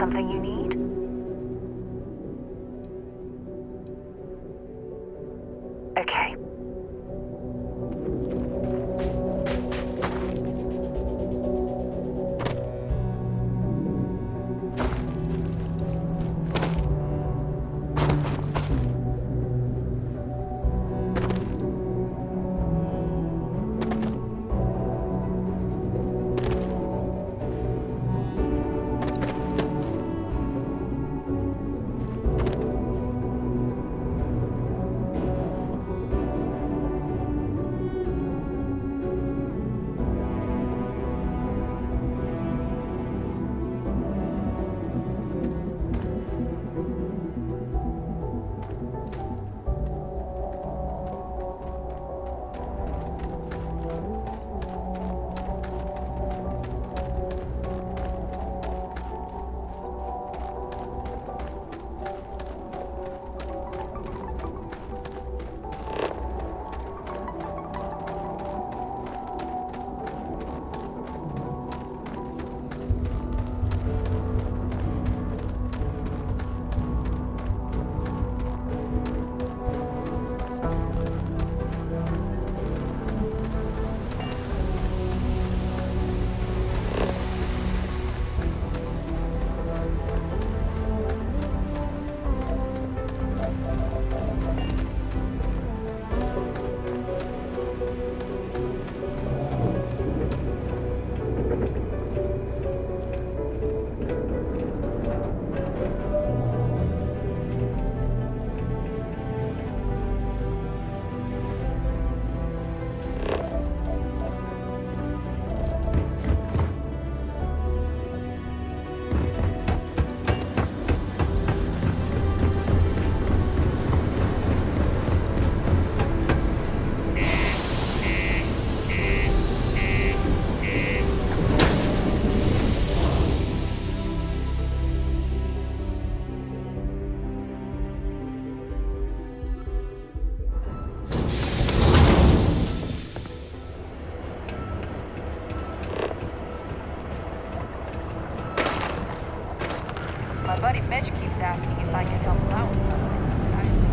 something you need? Okay. My buddy Mitch keeps asking if I can help him out with something. I think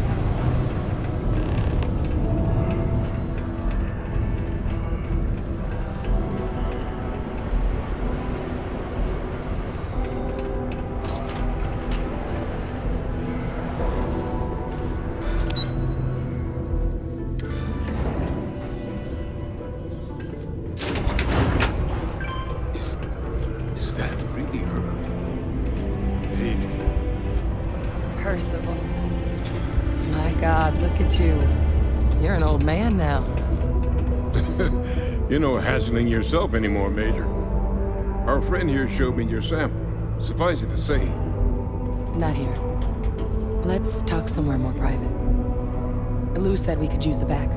Is that really her? Percival. My God, look at you. You're an old man now. You're no hassling yourself anymore, Major. Our friend here showed me your sample. Suffice it to say. Not here. Let's talk somewhere more private. Lou said we could use the back.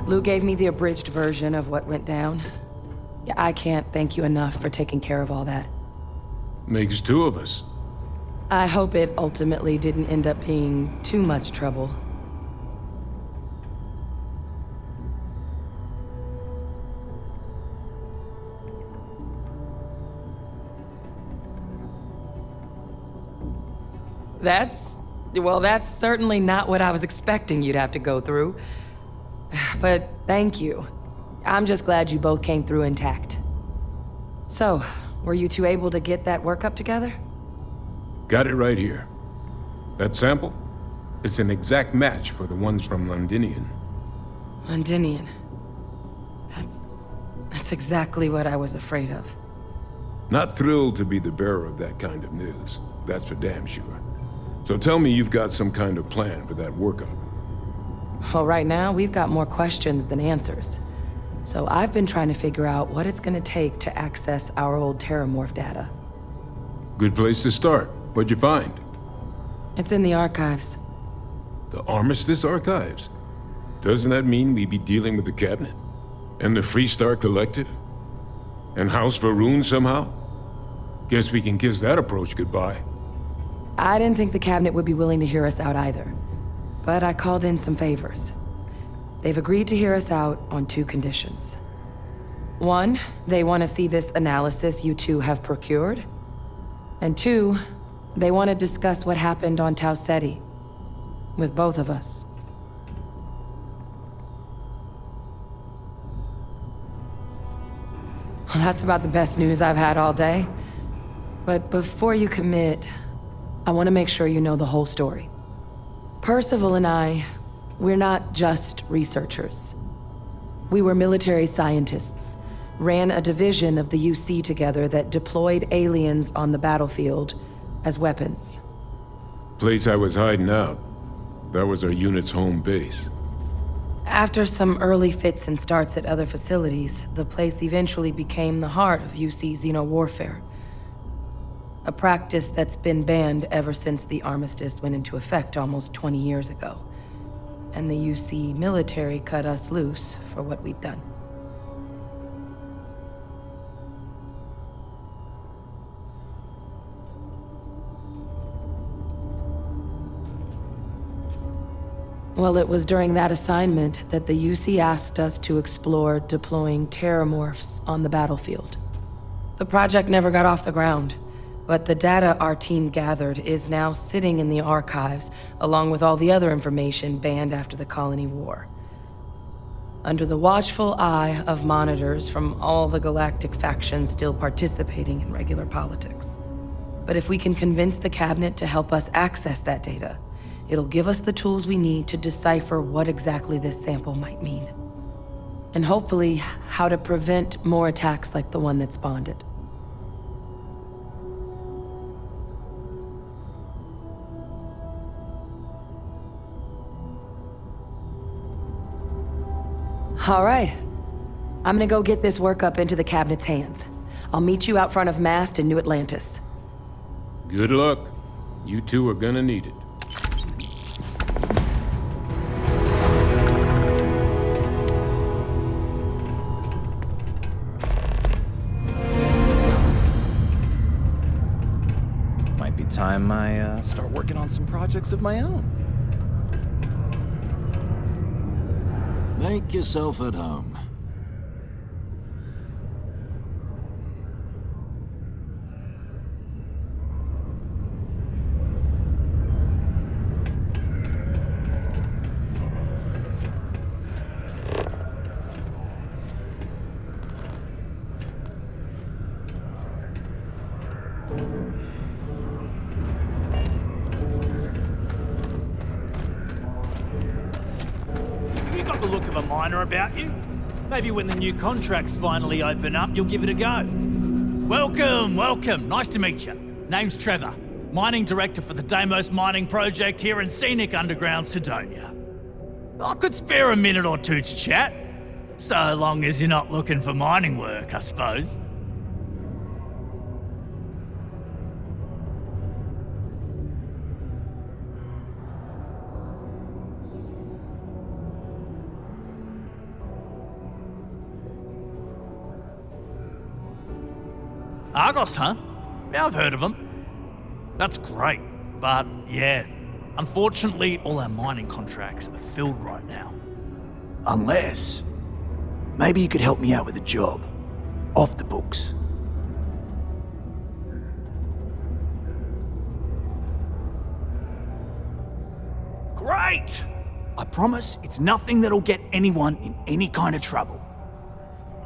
Lou gave me the abridged version of what went down. Yeah, I can't thank you enough for taking care of all that. Makes two of us. I hope it ultimately didn't end up being too much trouble. That's certainly not what I was expecting you'd have to go through. But thank you. I'm just glad you both came through intact. So, were you two able to get that workup together? Got it right here. That sample? It's an exact match for the ones from Londinian. Londinian. That's exactly what I was afraid of. Not thrilled to be the bearer of that kind of news. That's for damn sure. So tell me you've got some kind of plan for that workup. Well, right now, we've got more questions than answers. So I've been trying to figure out what it's gonna take to access our old Terramorph data. Good place to start. What'd you find? It's in the archives. The Armistice Archives? Doesn't that mean we'd be dealing with the Cabinet? And the Freestar Collective? And House Varun somehow? Guess we can kiss that approach goodbye. I didn't think the Cabinet would be willing to hear us out either. But I called in some favors. They've agreed to hear us out on 2 conditions. 1, they want to see this analysis you two have procured. And 2, they want to discuss what happened on Tau Ceti. With both of us. Well, that's about the best news I've had all day. But before you commit, I want to make sure you know the whole story. Percival and I, we're not just researchers. We were military scientists, ran a division of the UC together that deployed aliens on the battlefield as weapons. Place I was hiding out. That was our unit's home base. After some early fits and starts at other facilities, the place eventually became the heart of UC xeno-warfare. A practice that's been banned ever since the armistice went into effect almost 20 years ago. And the UC military cut us loose for what we'd done. Well, it was during that assignment that the UC asked us to explore deploying terramorphs on the battlefield. The project never got off the ground, but the data our team gathered is now sitting in the archives, along with all the other information banned after the Colony War. Under the watchful eye of monitors from all the galactic factions still participating in regular politics. But if we can convince the Cabinet to help us access that data, it'll give us the tools we need to decipher what exactly this sample might mean. And hopefully, how to prevent more attacks like the one that spawned it. All right. I'm gonna go get this workup into the Cabinet's hands. I'll meet you out front of Mast in New Atlantis. Good luck. You two are gonna need it. Might be time I start working on some projects of my own. Make yourself at home. You got the look of a miner about you. Maybe when the new contracts finally open up, you'll give it a go. Welcome, welcome. Nice to meet you. Name's Trevor, mining director for the Deimos mining project here in scenic underground Sidonia. I could spare a minute or two to chat, so long as you're not looking for mining work, I suppose. Argos, huh? Yeah, I've heard of them. That's great, but yeah, unfortunately all our mining contracts are filled right now. Unless, maybe you could help me out with a job. Off the books. Great! I promise it's nothing that'll get anyone in any kind of trouble.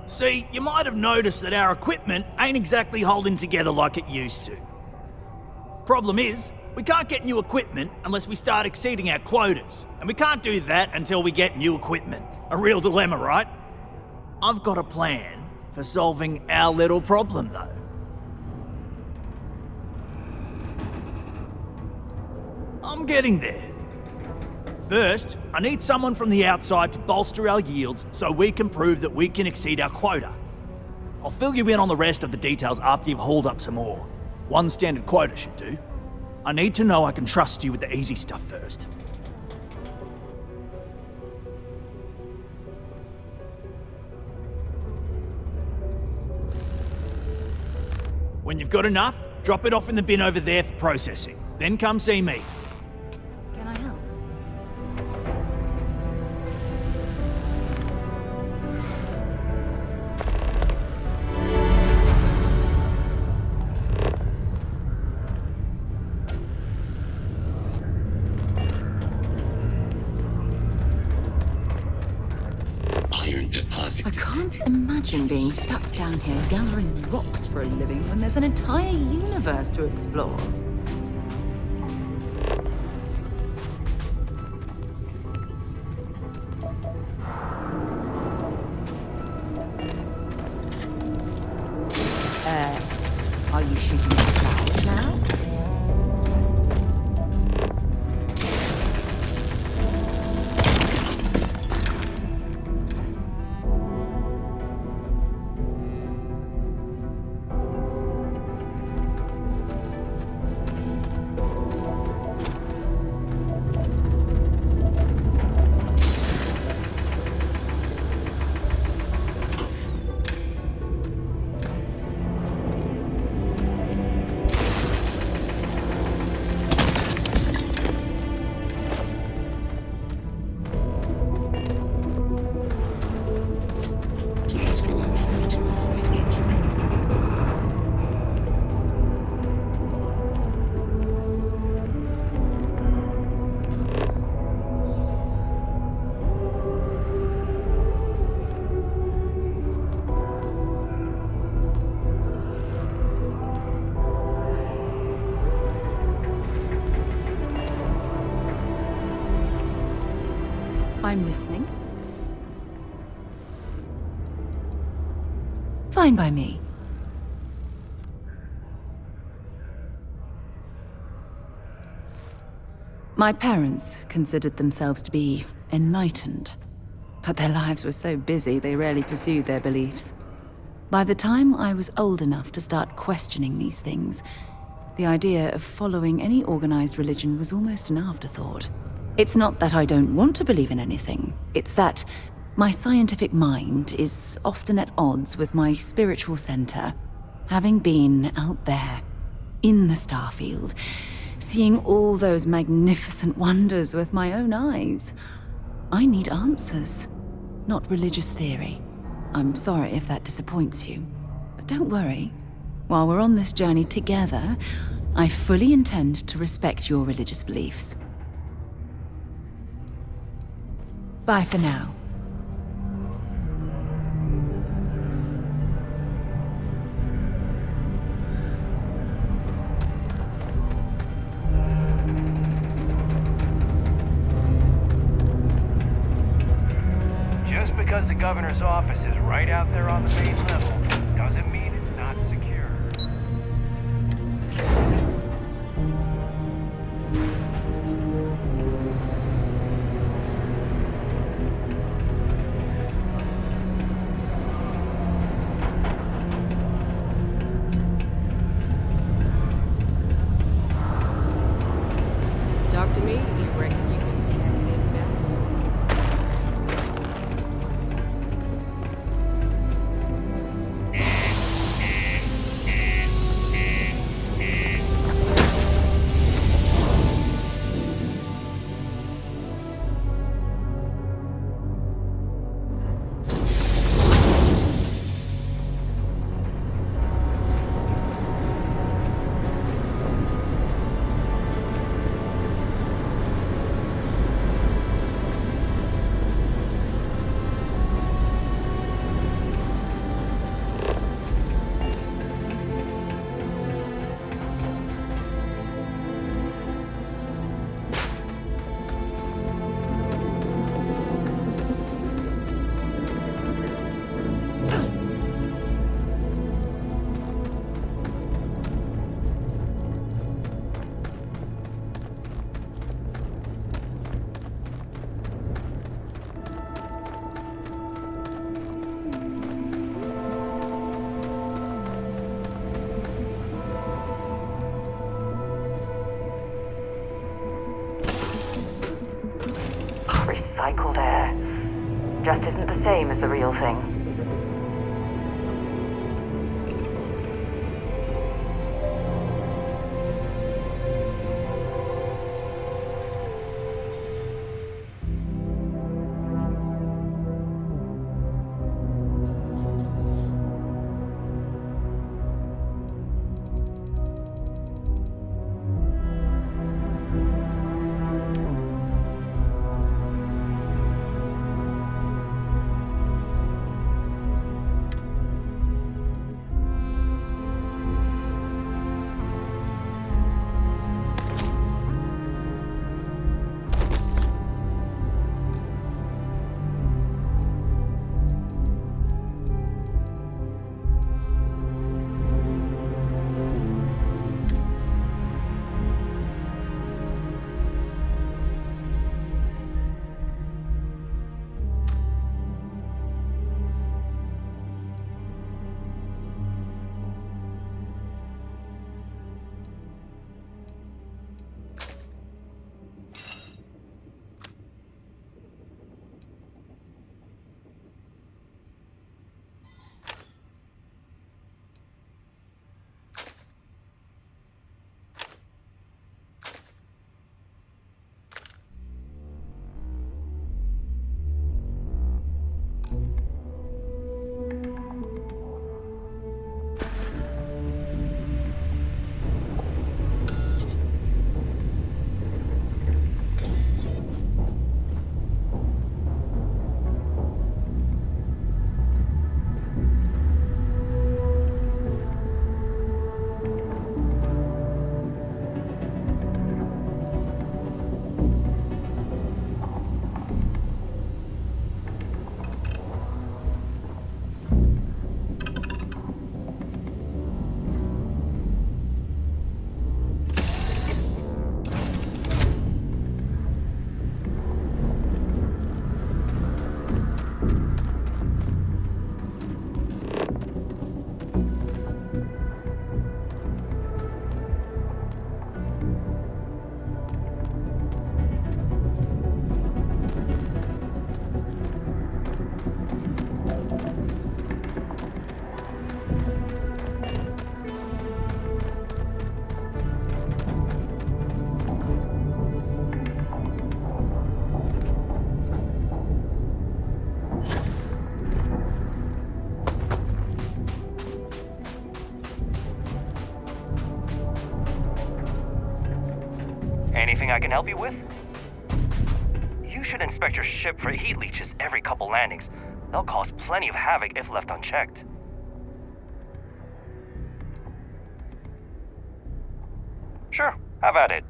See, you might have noticed that our equipment ain't exactly holding together like it used to. Problem is, we can't get new equipment unless we start exceeding our quotas, and we can't do that until we get new equipment. A real dilemma, right? I've got a plan for for solving our little problem, though. I'm getting there. First, I need someone from the outside to bolster our yields so we can prove that we can exceed our quota. I'll fill you in on the rest of the details after you've hauled up some more. One standard quota should do. I need to know I can trust you with the easy stuff first. When you've got enough, drop it off in the bin over there for processing. Then come see me. Can I help? I can't imagine being stuck down here gathering rocks for a living when there's an entire universe to explore. Are you shooting at clouds now? I'm listening. Fine by me. My parents considered themselves to be enlightened, but their lives were so busy they rarely pursued their beliefs. By the time I was old enough to start questioning these things, the idea of following any organized religion was almost an afterthought. It's not that I don't want to believe in anything. It's that my scientific mind is often at odds with my spiritual center. Having been out there, in the Starfield, seeing all those magnificent wonders with my own eyes, I need answers, not religious theory. I'm sorry if that disappoints you, but don't worry. While we're on this journey together, I fully intend to respect your religious beliefs. Bye for now. Just because the governor's office is right out there on the main level, doesn't mean it's not secure. Talk to me if you reckon you can get anything done. recycled air. Just isn't the same as the real thing. Anything I can help you with? You should inspect your ship for heat leeches every couple landings. They'll cause plenty of havoc if left unchecked. Sure, have at it.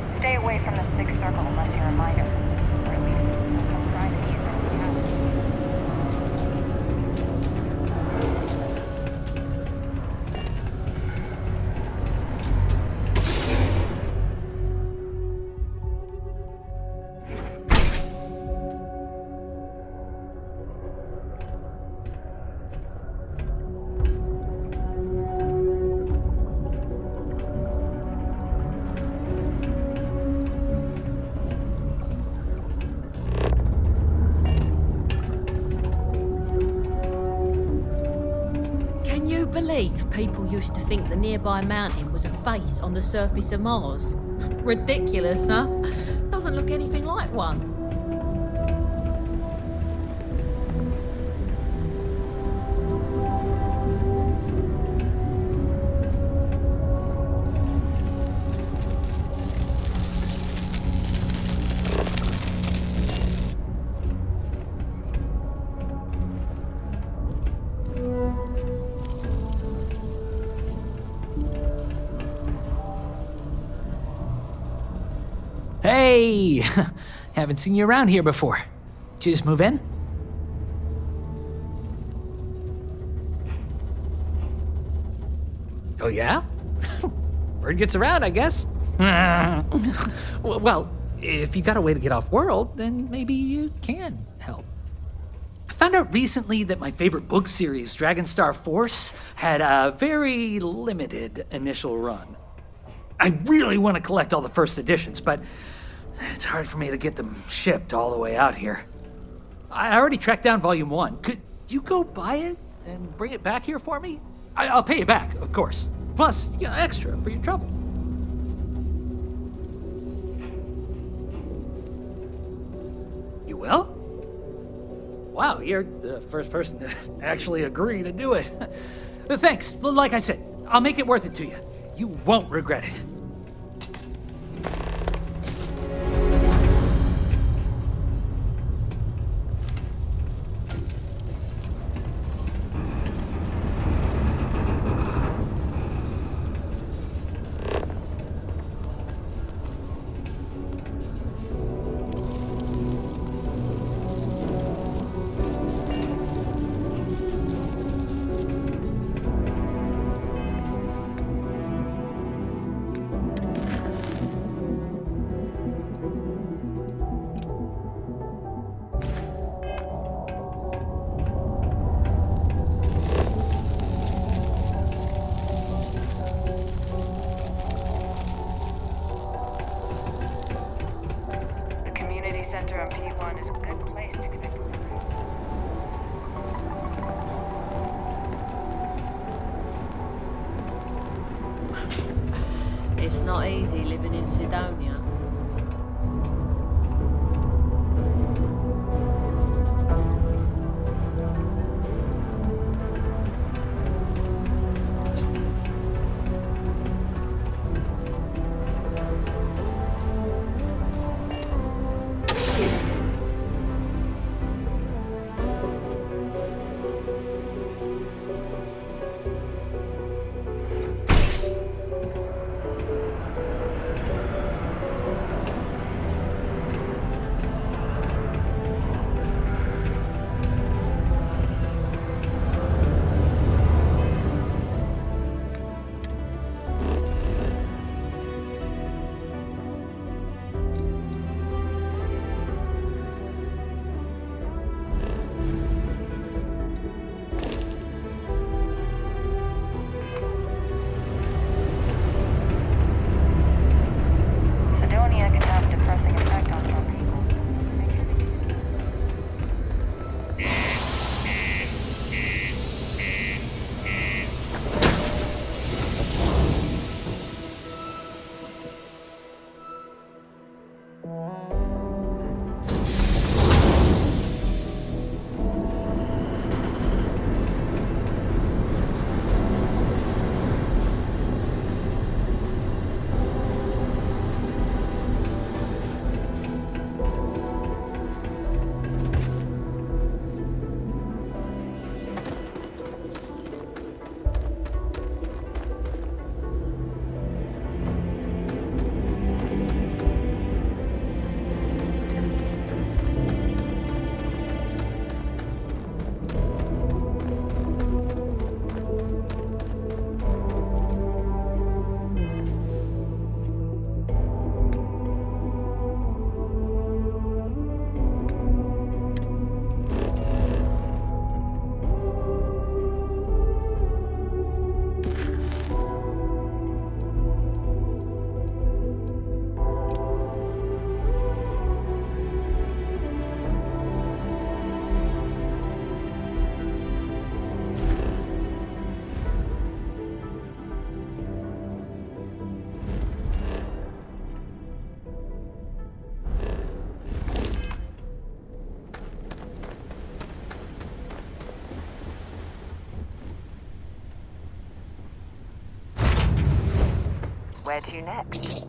Stay away from the Sixth Circle unless you're a minor. Or at least, don't try to be around the house. Can you believe people used to think the nearby mountain was a face on the surface of Mars? Ridiculous, huh? Doesn't look anything like one. Hey! Haven't seen you around here before. Did you just move in? Oh, yeah? Word gets around, I guess. Well, if you got a way to get off world, then maybe you can help. I found out recently that my favorite book series, Dragonstar Force, had a very limited initial run. I really want to collect all the first editions, but it's hard for me to get them shipped all the way out here. I already tracked down Volume 1. Could you go buy it and bring it back here for me? I'll pay you back, of course. Plus, extra for your trouble. You will? Wow, you're the first person to actually agree to do it. Thanks. Like I said, I'll make it worth it to you. You won't regret it. Center on P1 is a good place to connect with others. It's not easy living in Sidonia. Where to next?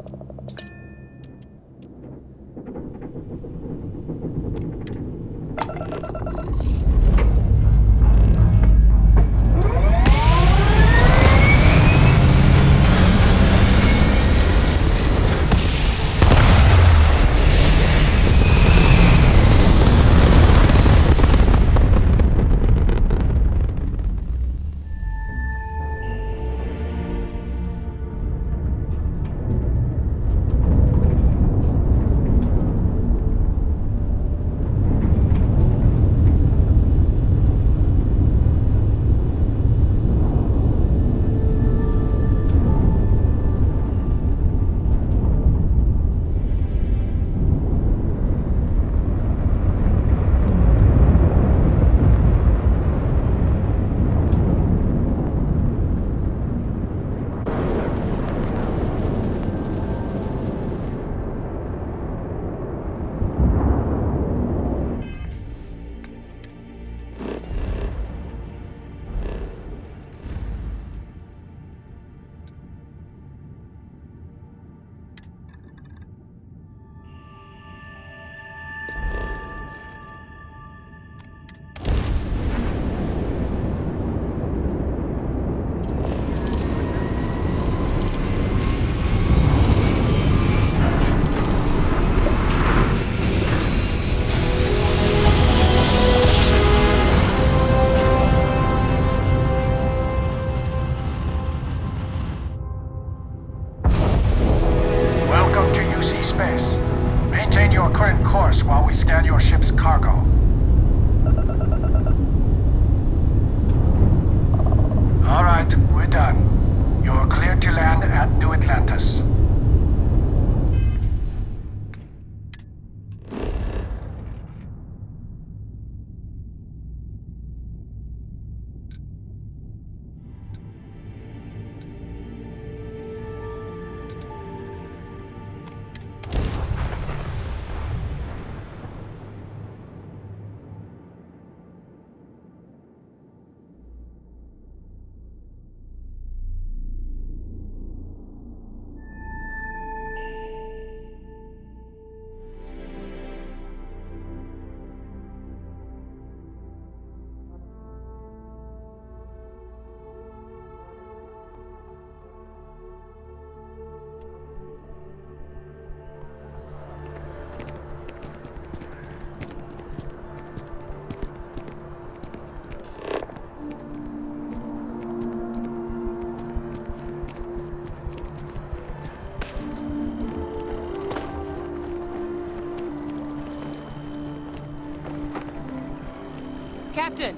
Captain!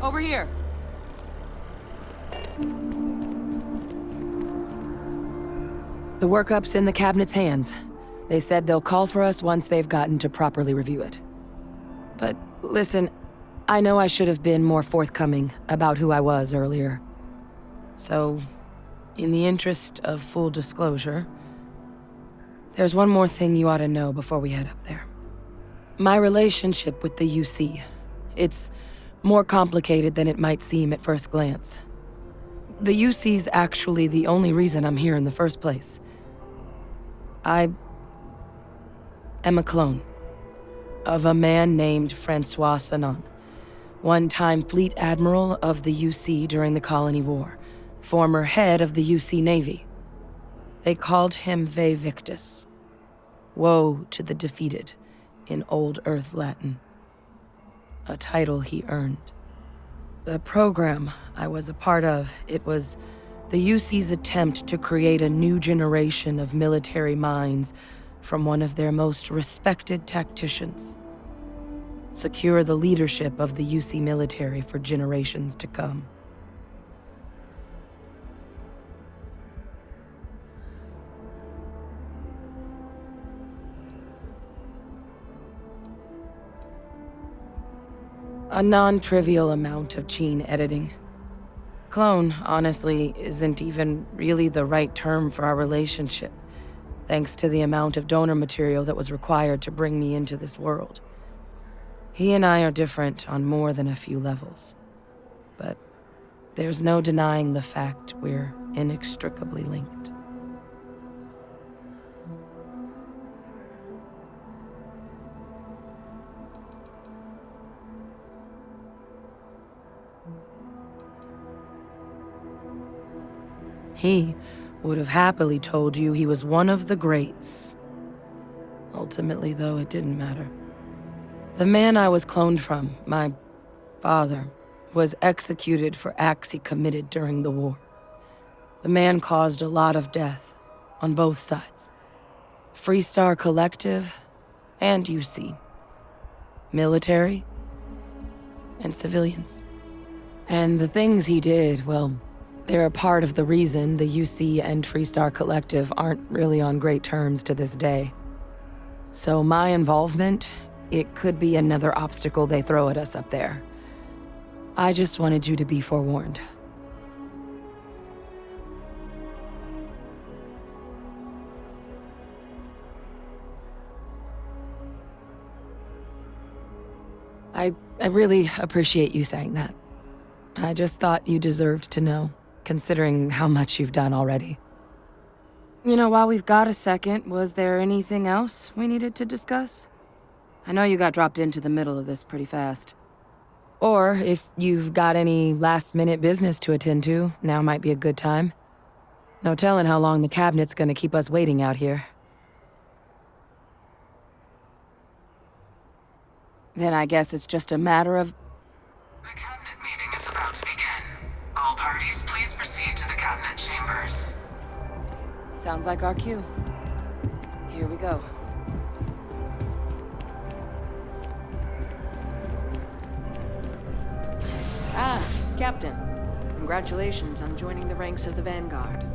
Over here. The workup's in the cabinet's hands. They said they'll call for us once they've gotten to properly review it. But listen, I know I should have been more forthcoming about who I was earlier. So, in the interest of full disclosure, there's one more thing you ought to know before we head up there. My relationship with the UC. It's more complicated than it might seem at first glance. The UC's actually the only reason I'm here in the first place. I am a clone of a man named Francois Sanon, one-time fleet admiral of the UC during the Colony War, former head of the UC Navy. They called him Ve Victus, woe to the defeated, in Old Earth Latin. A title he earned. The program I was a part of, it was the UC's attempt to create a new generation of military minds from one of their most respected tacticians. Secure the leadership of the UC military for generations to come. A non-trivial amount of gene editing. Clone, honestly, isn't even really the right term for our relationship, thanks to the amount of donor material that was required to bring me into this world. He and I are different on more than a few levels, but there's no denying the fact we're inextricably linked. He would have happily told you he was one of the greats. Ultimately, though, it didn't matter. The man I was cloned from, my father, was executed for acts he committed during the war. The man caused a lot of death, on both sides. Freestar Collective and UC. Military and civilians. And the things he did, well, they're a part of the reason the UC and Freestar Collective aren't really on great terms to this day. So my involvement, it could be another obstacle they throw at us up there. I just wanted you to be forewarned. I really appreciate you saying that. I just thought you deserved to know, considering how much you've done already. You know, while we've got a second, was there anything else we needed to discuss? I know you got dropped into the middle of this pretty fast. Or if you've got any last-minute business to attend to, now might be a good time. No telling how long the cabinet's gonna keep us waiting out here. Then I guess it's just a matter of... The cabinet meeting is about to begin. All parties, please proceed to the cabinet chambers. Sounds like our cue. Here we go. Ah, Captain. Congratulations on joining the ranks of the Vanguard.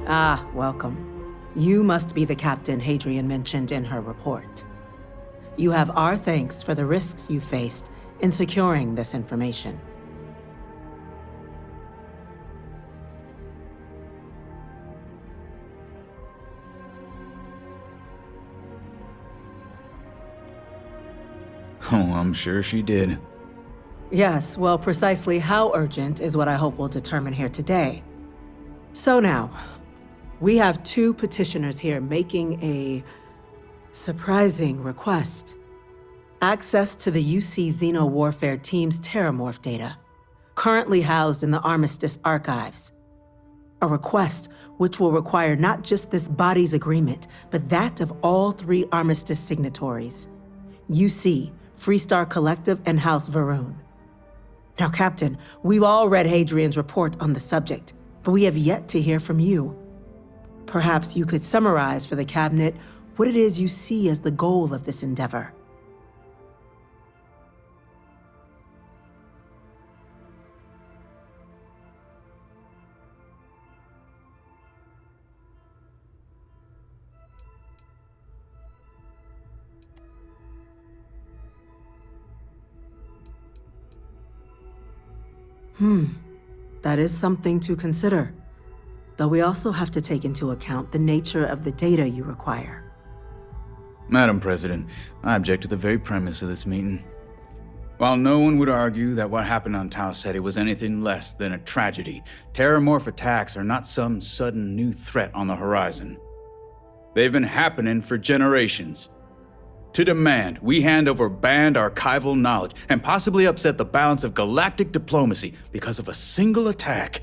Ah, welcome. You must be the captain Hadrian mentioned in her report. You have our thanks for the risks you faced in securing this information. Oh, I'm sure she did. Yes, well, precisely how urgent is what I hope we'll determine here today. So now, we have two petitioners here making a surprising request. Access to the UC Xeno Warfare Team's Terramorph data, currently housed in the Armistice archives. A request which will require not just this body's agreement, but that of all 3 Armistice signatories. UC, Freestar Collective, and House Varun. Now, Captain, we've all read Hadrian's report on the subject, but we have yet to hear from you. Perhaps you could summarize for the Cabinet what it is you see as the goal of this endeavor. That is something to consider. Though we also have to take into account the nature of the data you require. Madam President, I object to the very premise of this meeting. While no one would argue that what happened on Tau Ceti was anything less than a tragedy, Terramorph attacks are not some sudden new threat on the horizon. They've been happening for generations. To demand we hand over banned archival knowledge and possibly upset the balance of galactic diplomacy because of a single attack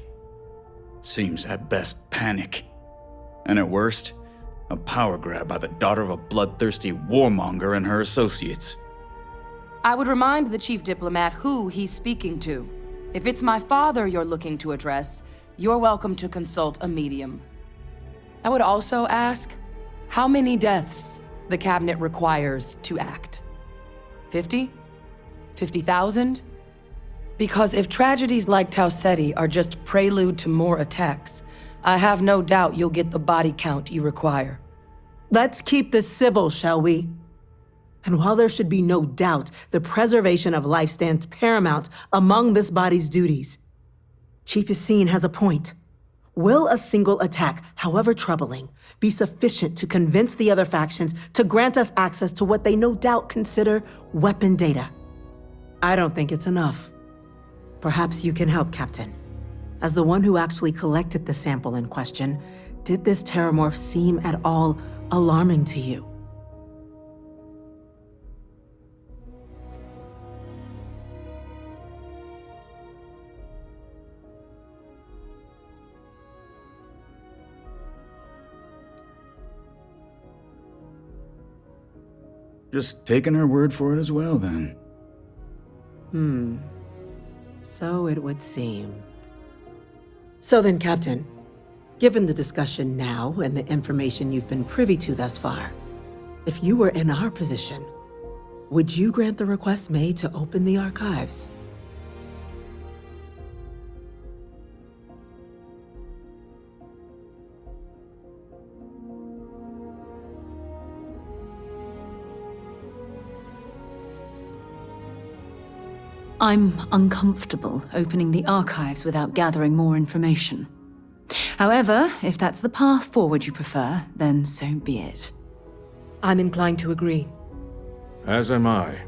seems at best panic, and at worst, a power grab by the daughter of a bloodthirsty warmonger and her associates. I would remind the chief diplomat who he's speaking to. If it's my father you're looking to address, you're welcome to consult a medium. I would also ask how many deaths the Cabinet requires to act. 50? 50,000? Because if tragedies like Tau Ceti are just prelude to more attacks, I have no doubt you'll get the body count you require. Let's keep this civil, shall we? And while there should be no doubt the preservation of life stands paramount among this body's duties, Chief Yassine has a point. Will a single attack, however troubling, be sufficient to convince the other factions to grant us access to what they no doubt consider weapon data? I don't think it's enough. Perhaps you can help, Captain. As the one who actually collected the sample in question, did this terramorph seem at all alarming to you? Just taking her word for it as well, then. So it would seem. So then, Captain, given the discussion now and the information you've been privy to thus far, if you were in our position, would you grant the request made to open the archives? I'm uncomfortable opening the archives without gathering more information. However, if that's the path forward you prefer, then so be it. I'm inclined to agree. As am I.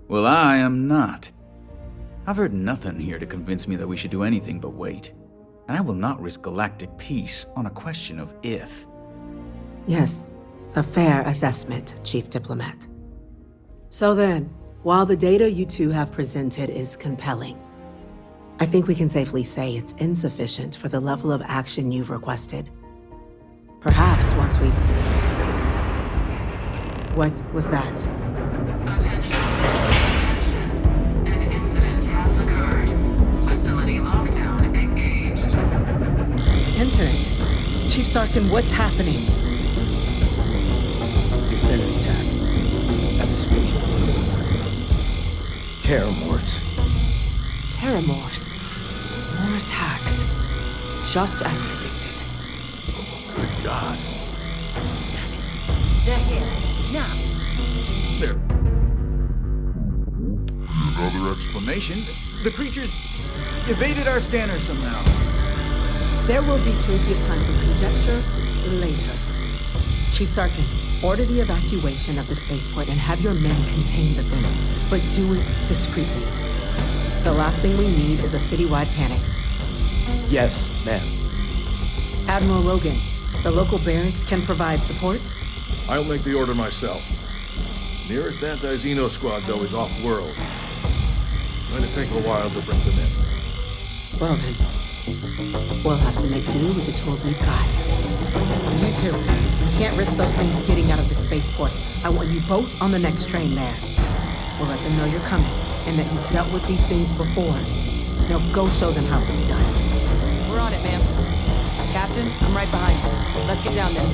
Well, I am not. I've heard nothing here to convince me that we should do anything but wait. And I will not risk galactic peace on a question of if. Yes, a fair assessment, Chief Diplomat. So then, while the data you two have presented is compelling, I think we can safely say it's insufficient for the level of action you've requested. Perhaps once we've... What was that? Attention. An incident has occurred. Facility lockdown engaged. Incident? Chief Sarkin, what's happening? There's been an attack at the spaceport. Terramorphs. Terramorphs. More attacks. Just as predicted. Good God. They're here. Now. Another explanation? The creatures evaded our scanner somehow. There will be plenty of time for conjecture later. Chief Sarkin, order the evacuation of the spaceport and have your men contain the things, but do it discreetly. The last thing we need is a citywide panic. Yes, ma'am. Admiral Rogan, the local barracks can provide support? I'll make the order myself. Nearest anti-Xeno squad, though, is off-world. Going to take a while to bring them in. Well then, we'll have to make do with the tools we've got. You two, we can't risk those things getting out of the spaceport. I want you both on the next train there. We'll let them know you're coming and that you've dealt with these things before. Now go show them how it's done. We're on it, ma'am. Captain, I'm right behind you. Let's get down there.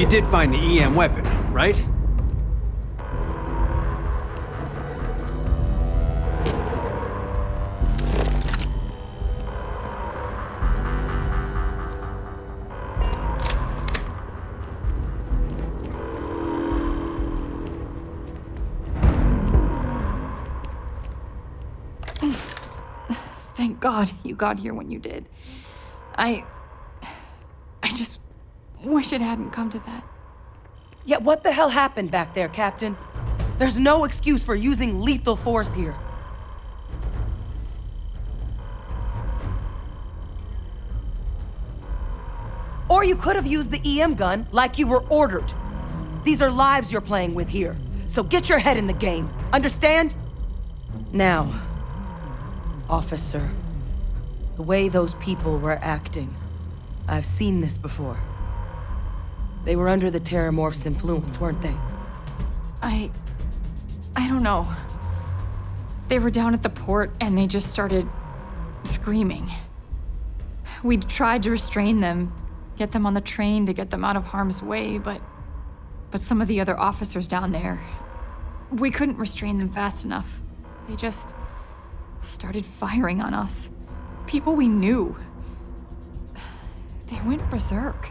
you did find the EM weapon, right? Thank God you got here when you did. I just wish it hadn't come to that. Yeah, what the hell happened back there, Captain? There's no excuse for using lethal force here. Or you could have used the EM gun like you were ordered. These are lives you're playing with here, so get your head in the game. Understand? Now, officer, the way those people were acting, I've seen this before. They were under the Terramorph's influence, weren't they? I don't know. They were down at the port and they just started screaming. We'd tried to restrain them, get them on the train to get them out of harm's way, but some of the other officers down there, we couldn't restrain them fast enough. They just started firing on us. People we knew. They went berserk.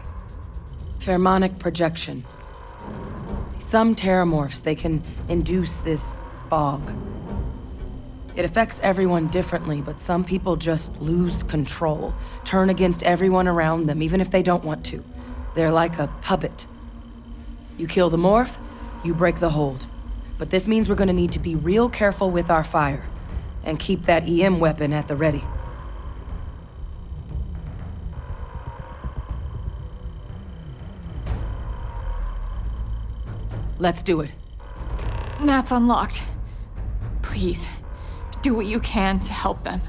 Pheromonic projection. Some Terramorphs, they can induce this fog. It affects everyone differently, but some people just lose control, turn against everyone around them, even if they don't want to. They're like a puppet. You kill the morph, you break the hold. But this means we're gonna need to be real careful with our fire, and keep that EM weapon at the ready. Let's do it. Nat's unlocked. Please, do what you can to help them.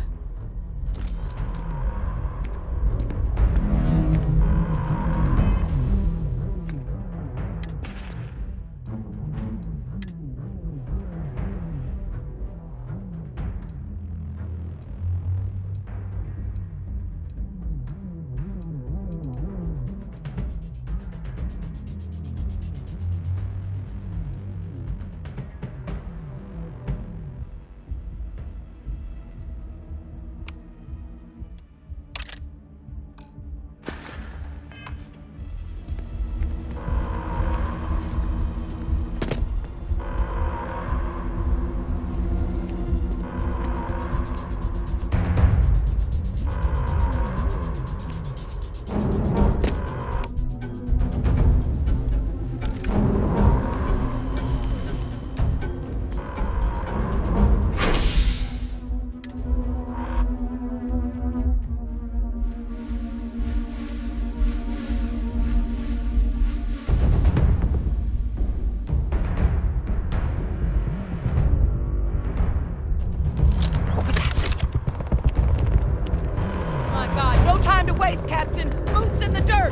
Waste, Captain! Boots in the dirt!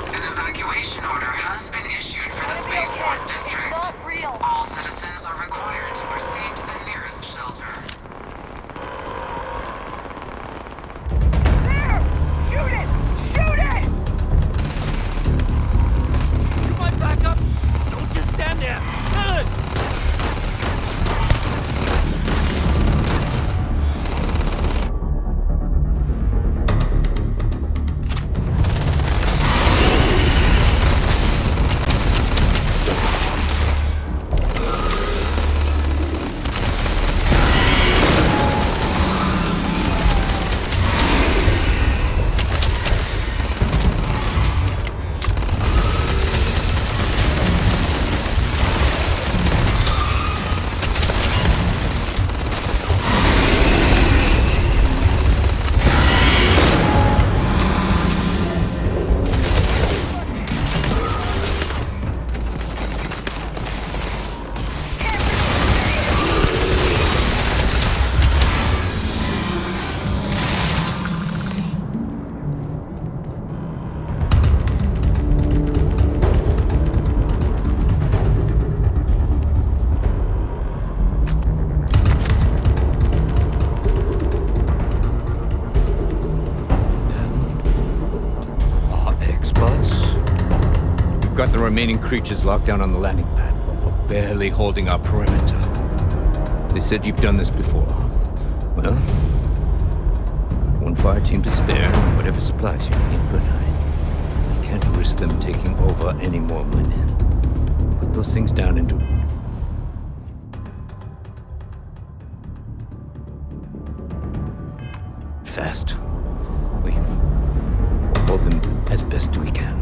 An evacuation order has been issued for the spaceport district. All citizens are required to proceed to the nearest shelter. There! Shoot it! Shoot it! You might back up. Don't just stand there. Good! the remaining creatures locked down on the landing pad, but we're barely holding our perimeter. They said you've done this before. Well, one fire team to spare, and whatever supplies you need, but I can't risk them taking over any more women. Put those things down and do... fast. We'll hold them as best we can.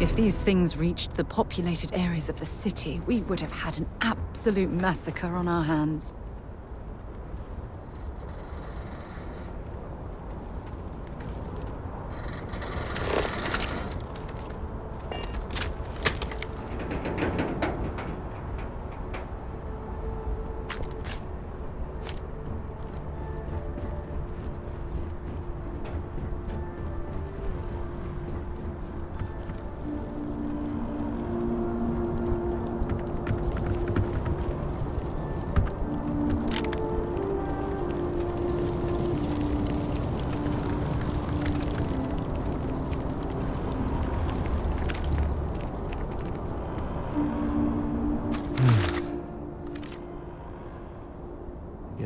If these things reached the populated areas of the city, we would have had an absolute massacre on our hands.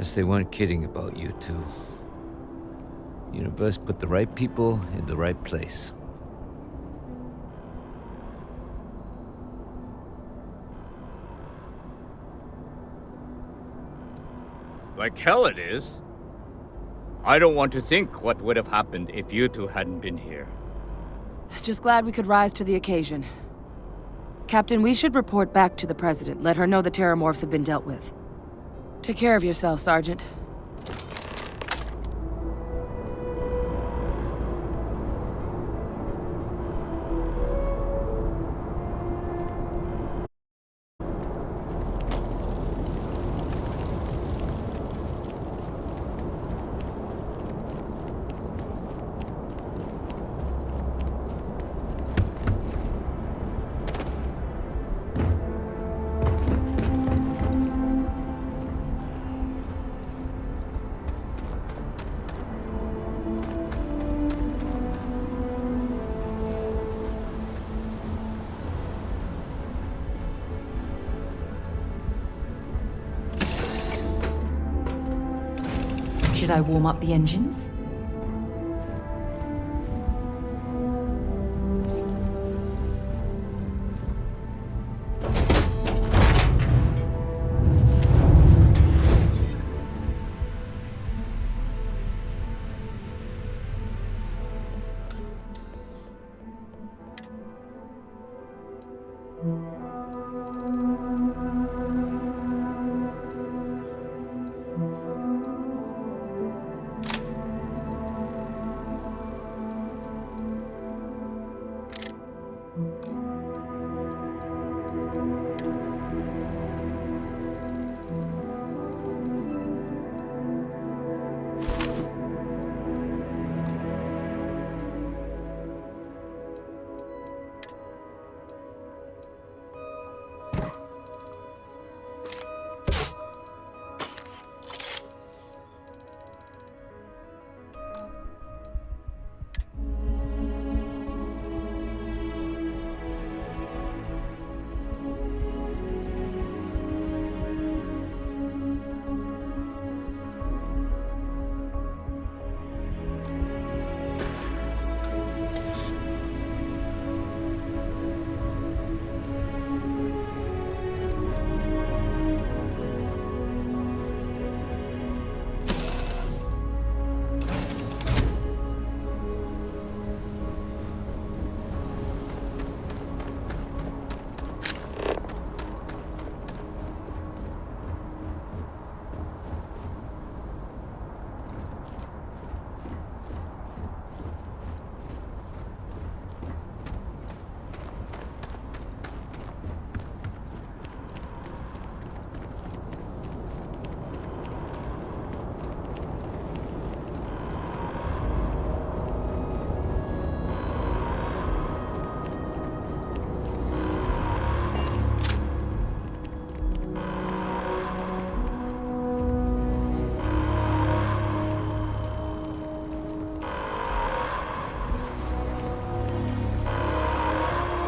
Guess they weren't kidding about you two. Universe put the right people in the right place. Like hell it is. I don't want to think what would have happened if you two hadn't been here. Just glad we could rise to the occasion. Captain, we should report back to the President. Let her know the Terramorphs have been dealt with. Take care of yourself, Sergeant. Should I warm up the engines?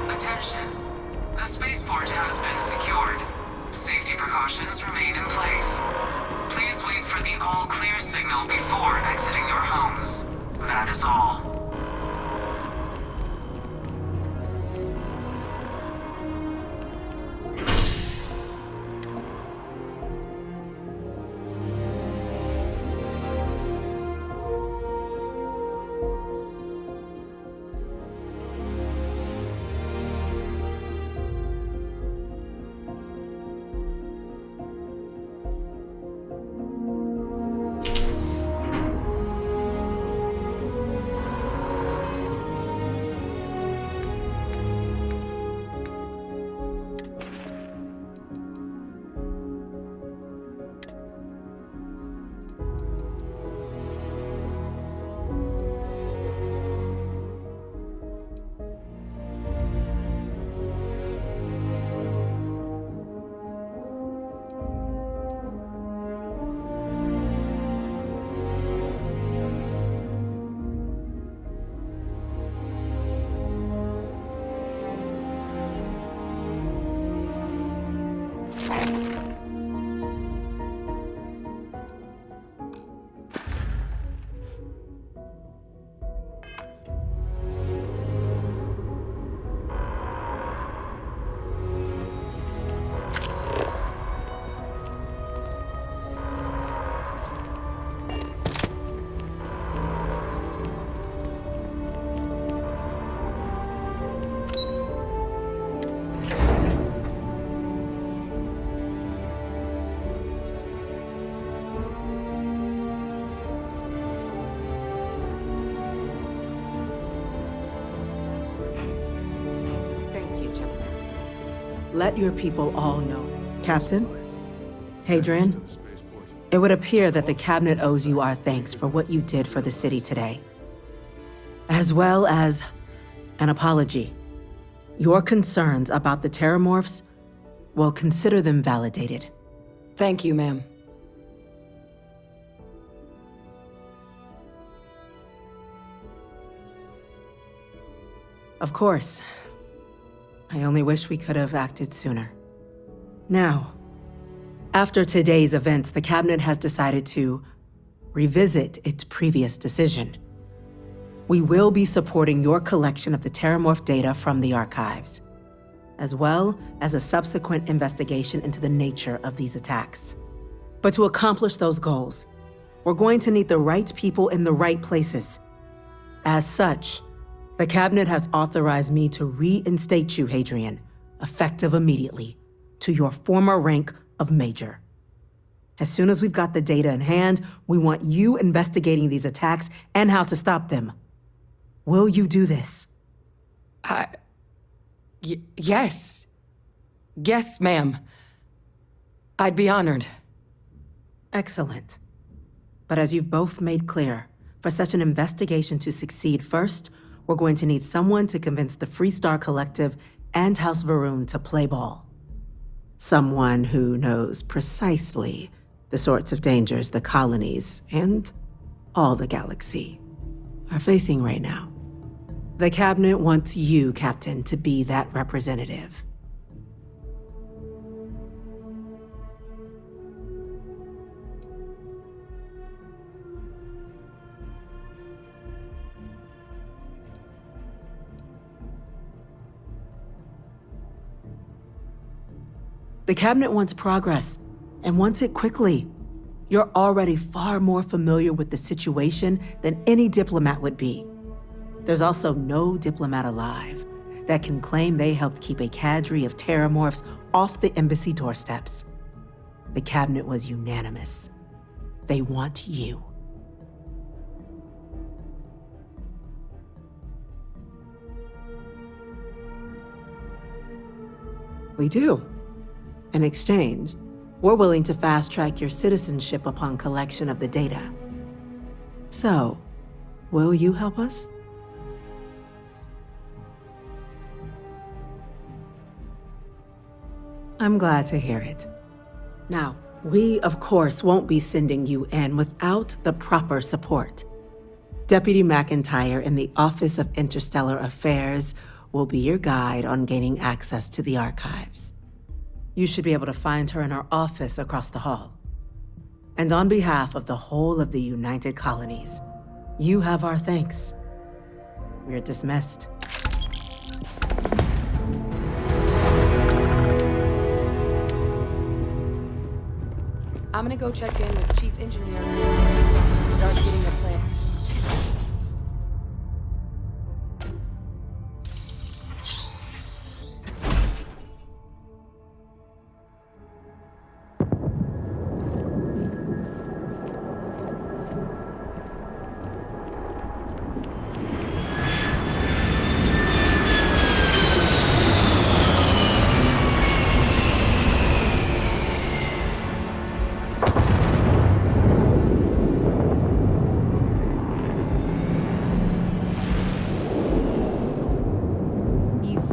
Attention. The spaceport has been secured. Safety precautions remain in place. Please wait for the all-clear signal before exiting your homes. That is all. let your people all know. Captain? Hadrian? It would appear that the Cabinet owes you our thanks for what you did for the city today, as well as an apology. Your concerns about the Terramorphs, well, consider them validated. Thank you, ma'am. Of course. I only wish we could have acted sooner. Now, after today's events, the Cabinet has decided to revisit its previous decision. We will be supporting your collection of the Terramorph data from the archives, as well as a subsequent investigation into the nature of these attacks. But to accomplish those goals, we're going to need the right people in the right places. As such, the Cabinet has authorized me to reinstate you, Hadrian, effective immediately, to your former rank of Major. As soon as we've got the data in hand, we want you investigating these attacks and how to stop them. Will you do this? Yes. Yes, ma'am. I'd be honored. Excellent. But as you've both made clear, for such an investigation to succeed, first, we're going to need someone to convince the Freestar Collective and House Varun to play ball. Someone who knows precisely the sorts of dangers the colonies and all the galaxy are facing right now. The Cabinet wants you, Captain, to be that representative. The Cabinet wants progress, and wants it quickly. You're already far more familiar with the situation than any diplomat would be. There's also no diplomat alive that can claim they helped keep a cadre of Terramorphs off the embassy doorsteps. The Cabinet was unanimous. They want you. We do. In exchange, we're willing to fast-track your citizenship upon collection of the data. So, will you help us? I'm glad to hear it. Now, we, of course, won't be sending you in without the proper support. Deputy McIntyre in the Office of Interstellar Affairs will be your guide on gaining access to the archives. You should be able to find her in her office across the hall. And on behalf of the whole of the United Colonies, you have our thanks. We're dismissed. I'm gonna go check in with Chief Engineer and start getting the plans.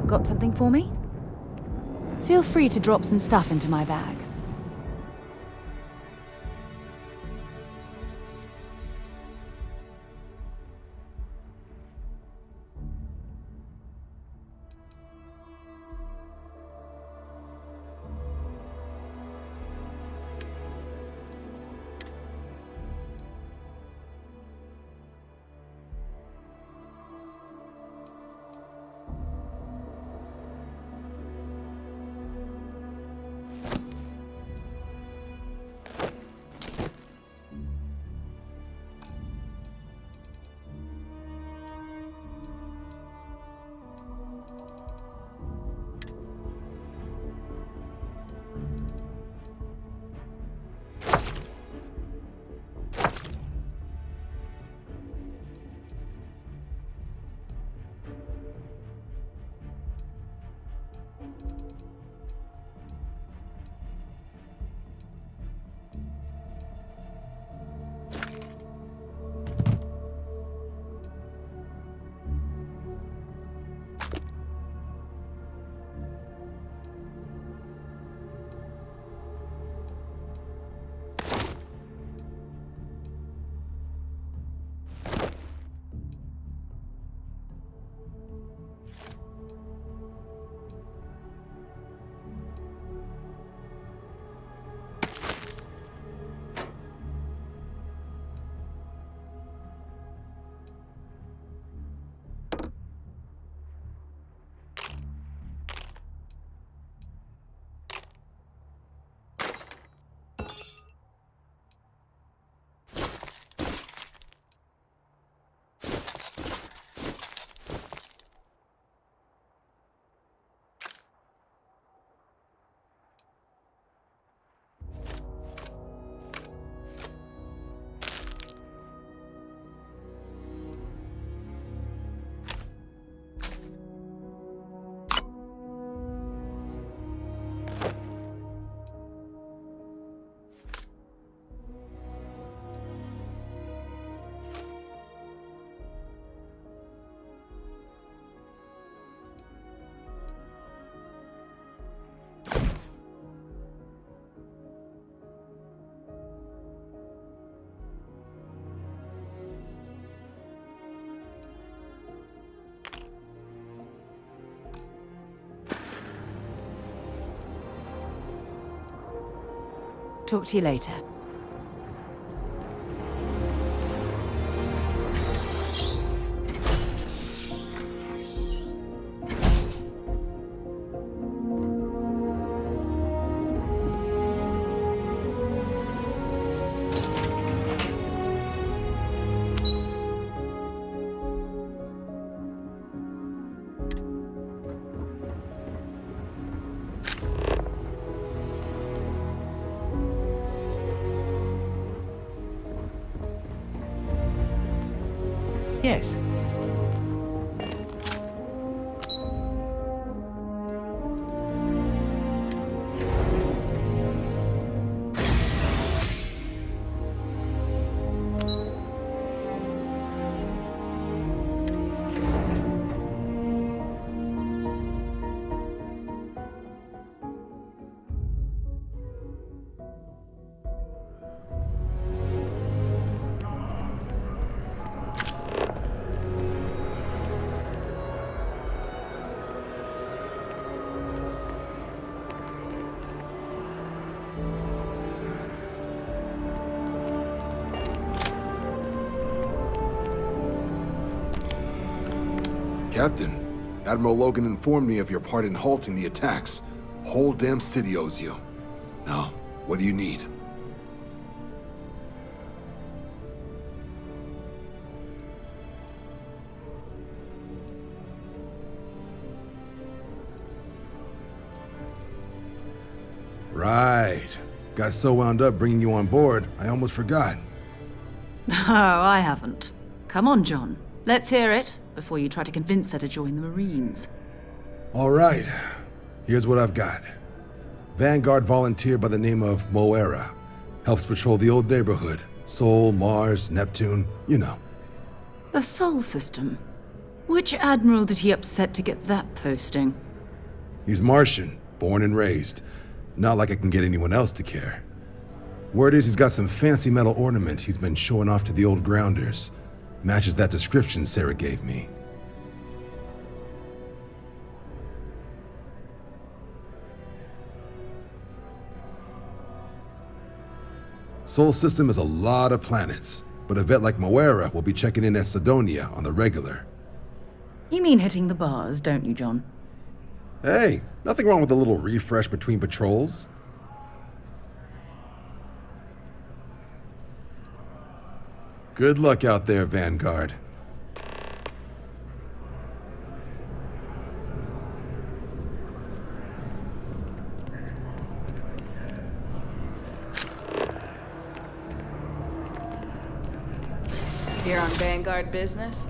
Got something for me? Feel free to drop some stuff into my bag. Talk to you later. Yes. Captain, Admiral Logan informed me of your part in halting the attacks. Whole damn city owes you. Now, what do you need? Right. Got so wound up bringing you on board, I almost forgot. Oh, I haven't. Come on, John. Let's hear it before you try to convince her to join the Marines. All right. Here's what I've got. Vanguard volunteer by the name of Moira. Helps patrol the old neighborhood. Sol, Mars, Neptune, you know. The Sol system. Which admiral did he upset to get that posting? He's Martian, born and raised. Not like I can get anyone else to care. Word is he's got some fancy metal ornament he's been showing off to the old grounders. Matches that description Sarah gave me. Sol system is a lot of planets, but a vet like Moira will be checking in at Sidonia on the regular. You mean hitting the bars, don't you, John? Hey, nothing wrong with a little refresh between patrols. Good luck out there, Vanguard. Here on Vanguard business?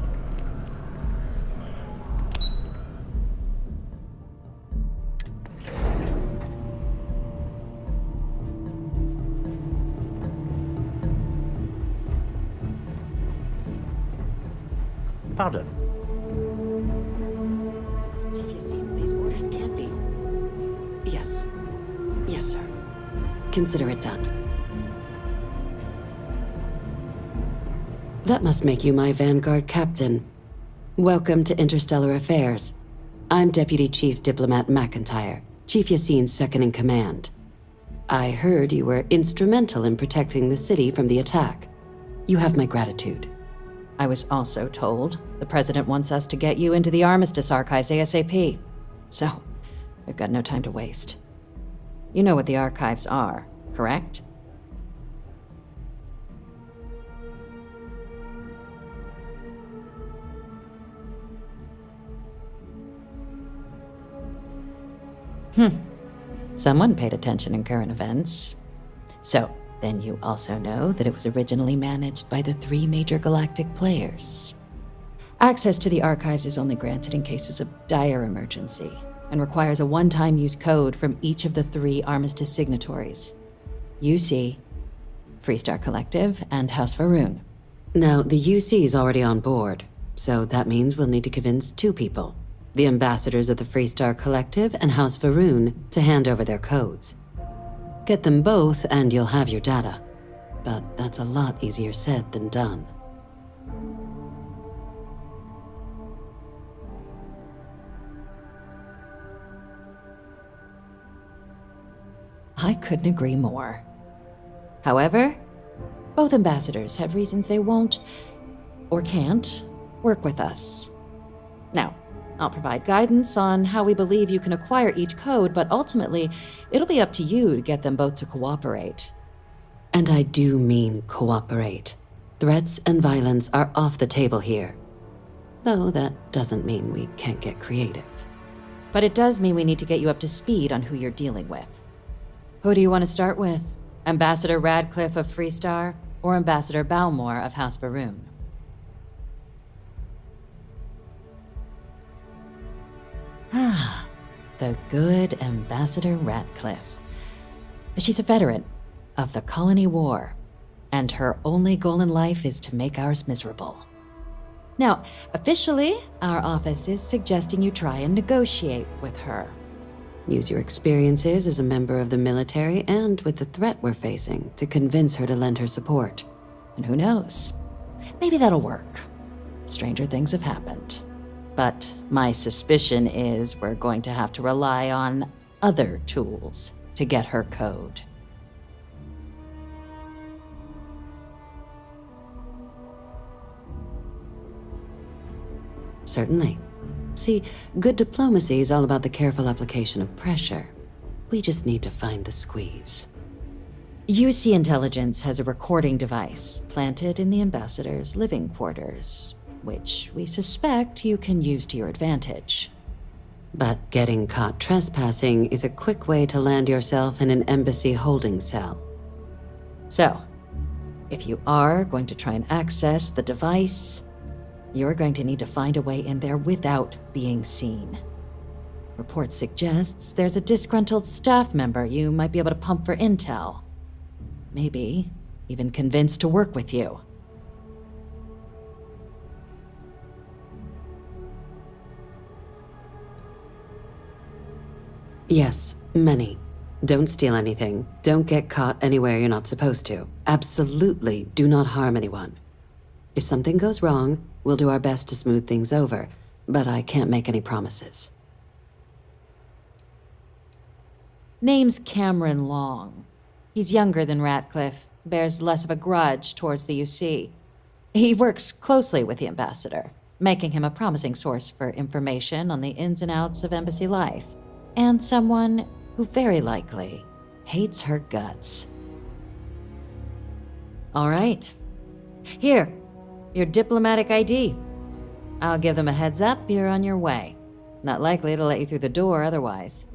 Pardon? Chief Yassine, these orders can't be... Yes. Yes, sir. Consider it done. That must make you my Vanguard captain. Welcome to Interstellar Affairs. I'm Deputy Chief Diplomat McIntyre, Chief Yassine's second-in-command. I heard you were instrumental in protecting the city from the attack. You have my gratitude. I was also told the President wants us to get you into the Armistice archives ASAP. So, we've got no time to waste. You know what the archives are, correct? Someone paid attention in current events. So, then you also know that it was originally managed by the 3 major galactic players. Access to the archives is only granted in cases of dire emergency, and requires a one-time use code from each of the 3 Armistice signatories. UC, Freestar Collective, and House Varun. Now, the UC is already on board, so that means we'll need to convince 2 people. The ambassadors of the Freestar Collective and House Varun to hand over their codes. Get them both and you'll have your data. But that's a lot easier said than done. I couldn't agree more. However, both ambassadors have reasons they won't, or can't, work with us. Now, I'll provide guidance on how we believe you can acquire each code, but ultimately, it'll be up to you to get them both to cooperate. And I do mean cooperate. Threats and violence are off the table here. Though that doesn't mean we can't get creative. But it does mean we need to get you up to speed on who you're dealing with. Who do you want to start with? Ambassador Radcliffe of Freestar, or Ambassador Balmore of House Varoon? Ah, the good Ambassador Radcliffe. She's a veteran of the Colony War, and her only goal in life is to make ours miserable. Now, officially, our office is suggesting you try and negotiate with her. Use your experiences as a member of the military and with the threat we're facing to convince her to lend her support. And who knows? Maybe that'll work. Stranger things have happened. But my suspicion is we're going to have to rely on other tools to get her code. Certainly. See, good diplomacy is all about the careful application of pressure. We just need to find the squeeze. UC Intelligence has a recording device planted in the ambassador's living quarters, which we suspect you can use to your advantage. But getting caught trespassing is a quick way to land yourself in an embassy holding cell. So, if you are going to try and access the device, you're going to need to find a way in there without being seen. Report suggests there's a disgruntled staff member you might be able to pump for intel. Maybe even convince to work with you. Yes, many. Don't steal anything. Don't get caught anywhere you're not supposed to. Absolutely do not harm anyone. If something goes wrong, we'll do our best to smooth things over, but I can't make any promises. Name's Cameron Long. He's younger than Ratcliffe, bears less of a grudge towards the UC. He works closely with the ambassador, making him a promising source for information on the ins and outs of embassy life, and someone who very likely hates her guts. All right. Here, your diplomatic ID. I'll give them a heads up you're on your way. Not likely to let you through the door otherwise.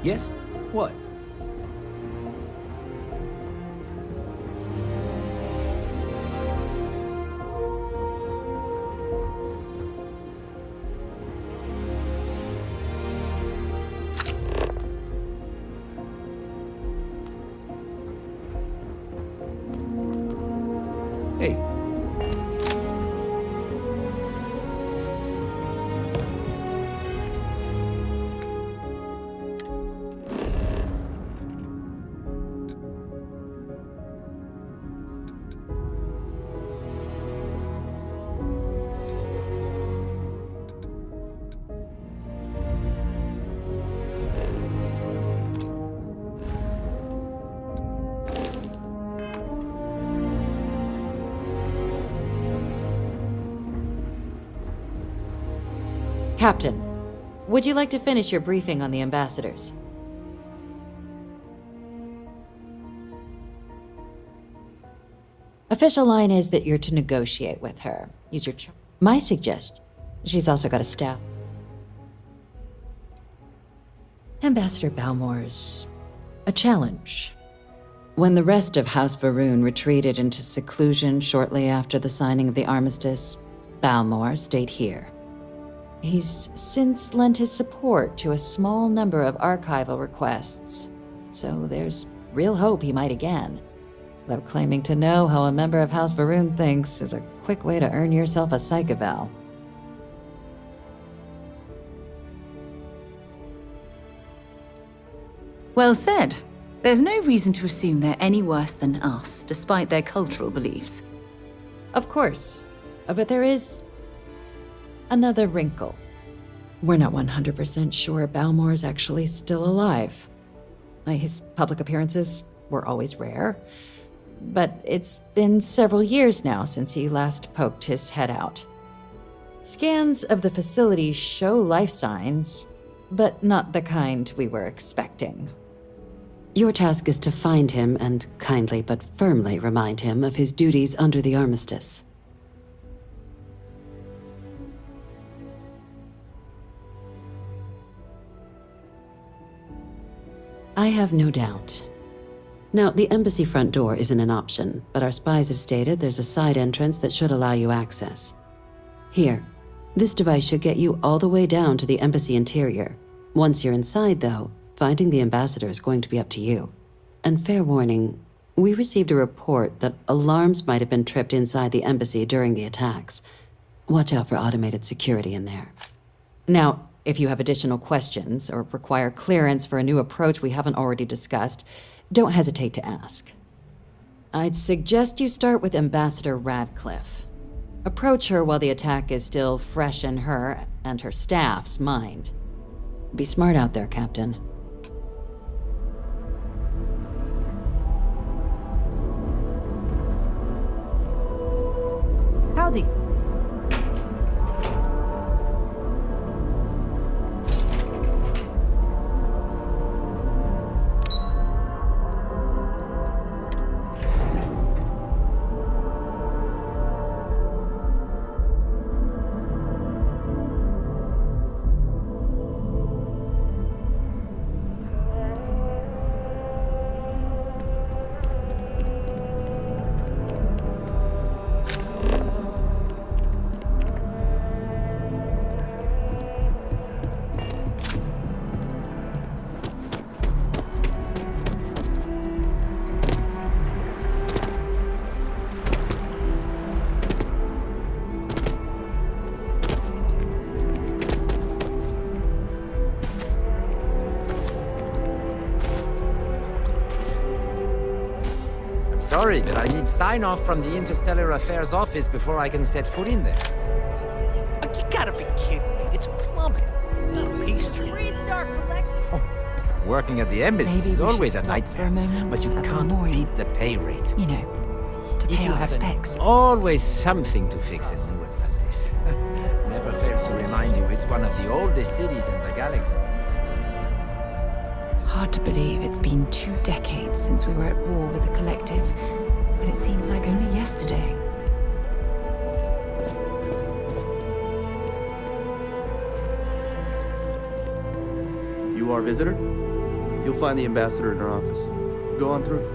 Yes? What? Hey. Captain, would you like to finish your briefing on the ambassadors? Official line is that you're to negotiate with her. Use your my suggestion. She's also got a staff. Ambassador Balmore's a challenge. When the rest of House Varoon retreated into seclusion shortly after the signing of the armistice, Balmore stayed here. He's since lent his support to a small number of archival requests, so there's real hope he might again. Though claiming to know how a member of House Varoon thinks is a quick way to earn yourself a psych eval. Well said. There's no reason to assume they're any worse than us, despite their cultural beliefs. Of course. But there is another wrinkle. We're not 100% sure Balmore is actually still alive. His public appearances were always rare, but it's been several years now since he last poked his head out. Scans of the facility show life signs, but not the kind we were expecting. Your task is to find him and kindly but firmly remind him of his duties under the armistice. I have no doubt. Now, the embassy front door isn't an option, but our spies have stated there's a side entrance that should allow you access. Here, this device should get you all the way down to the embassy interior. Once you're inside, though, finding the ambassador is going to be up to you. And fair warning, we received a report that alarms might have been tripped inside the embassy during the attacks. Watch out for automated security in there. Now, if you have additional questions or require clearance for a new approach we haven't already discussed, don't hesitate to ask. I'd suggest you start with Ambassador Radcliffe. Approach her while the attack is still fresh in her and her staff's mind. Be smart out there, Captain. Howdy. Sorry, but I need sign-off from the Interstellar Affairs office before I can set foot in there. You gotta be kidding me. It's plumbing, not a pastry. Freestar Collective. Working at the embassy is always a nightmare, but you can't beat the pay rate. You know, to If pay you our have respects. always something to fix at New Atlantis. Never fails to remind you it's one of the oldest cities in the galaxy. Hard to believe it's been 2 decades since we were at war with the Collective, but it seems like only yesterday. You are a visitor? You'll find the ambassador in her office. Go on through.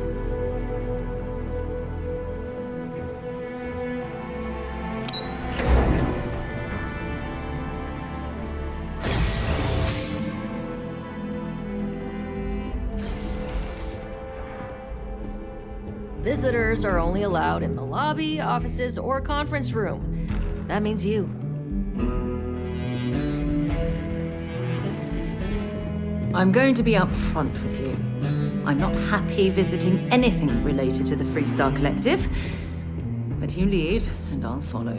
Visitors are only allowed in the lobby, offices, or conference room. That means you. I'm going to be upfront with you. I'm not happy visiting anything related to the Freestar Collective, but you lead, and I'll follow.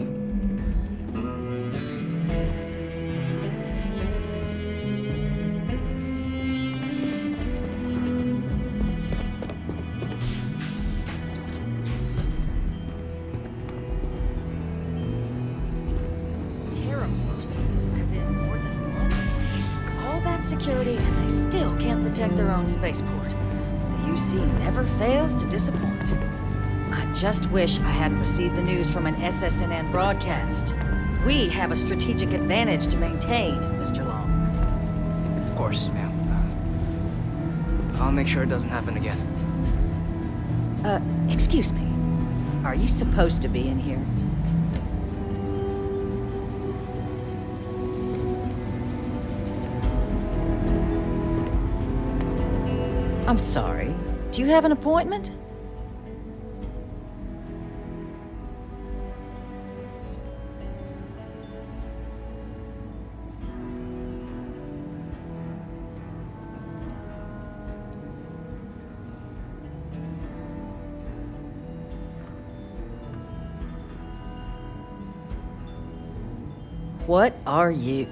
Terramorphs, as in more than one? All that security, and they still can't protect their own spaceport. The UC never fails to disappoint. I just wish I hadn't received the news from an SSNN broadcast. We have a strategic advantage to maintain, Mr. Long. Of course, ma'am. I'll make sure it doesn't happen again. Excuse me. Are you supposed to be in here? I'm sorry. Do you have an appointment? What are you?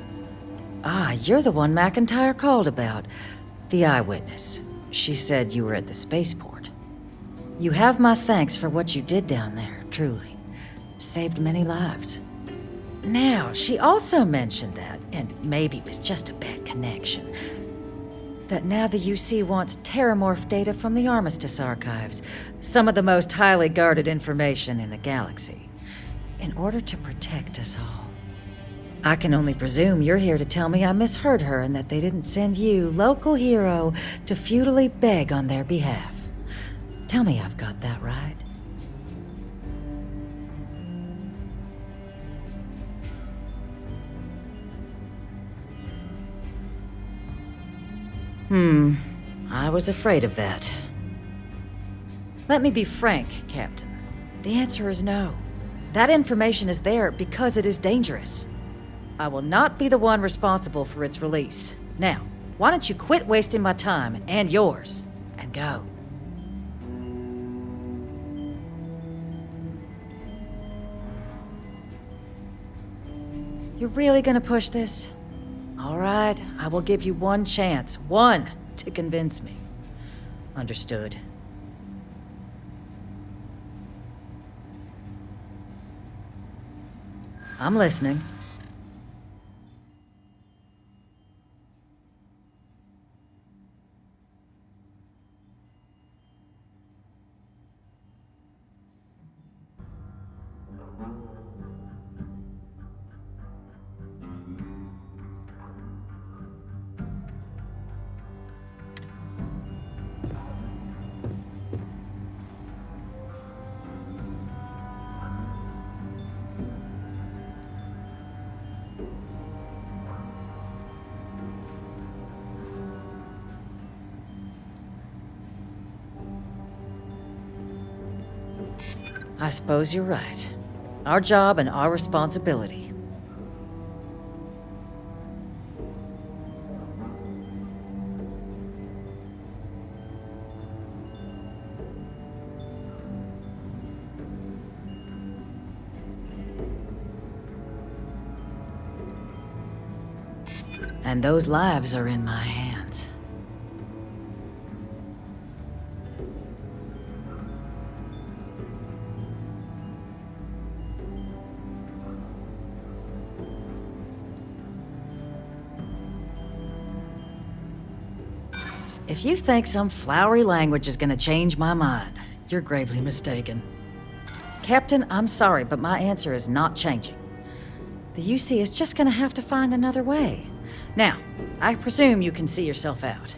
Ah, you're the one McIntyre called about. The eyewitness. She said you were at the spaceport. You have my thanks for what you did down there, truly. Saved many lives. Now, she also mentioned that, and maybe it was just a bad connection, that now the UC wants Terramorph data from the Armistice archives, some of the most highly guarded information in the galaxy, in order to protect us all. I can only presume you're here to tell me I misheard her and that they didn't send you, local hero, to futilely beg on their behalf. Tell me I've got that right. I was afraid of that. Let me be frank, Captain. The answer is no. That information is there because it is dangerous. I will not be the one responsible for its release. Now, why don't you quit wasting my time and yours, and go? You're really gonna push this? All right, I will give you one chance. One to convince me. Understood. I'm listening. I suppose you're right. Our job and our responsibility. And those lives are in my hands. If you think some flowery language is gonna change my mind, you're gravely mistaken. Captain, I'm sorry, but my answer is not changing. The UC is just gonna have to find another way. Now, I presume you can see yourself out.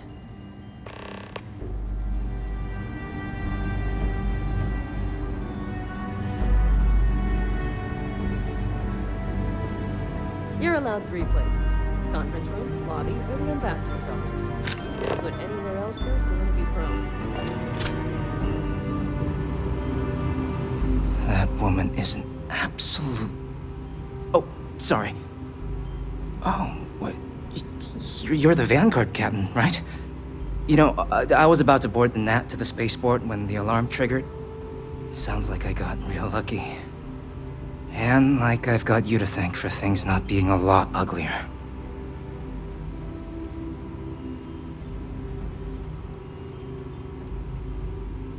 You're allowed 3 places. Conference room, lobby, or the ambassador's office. You set foot anywhere else, there's going to be problems. That woman is an absolute... Oh, sorry. Oh, what? You're the Vanguard captain, right? You know, I was about to board the Nat to the spaceport when the alarm triggered. Sounds like I got real lucky. And like I've got you to thank for things not being a lot uglier.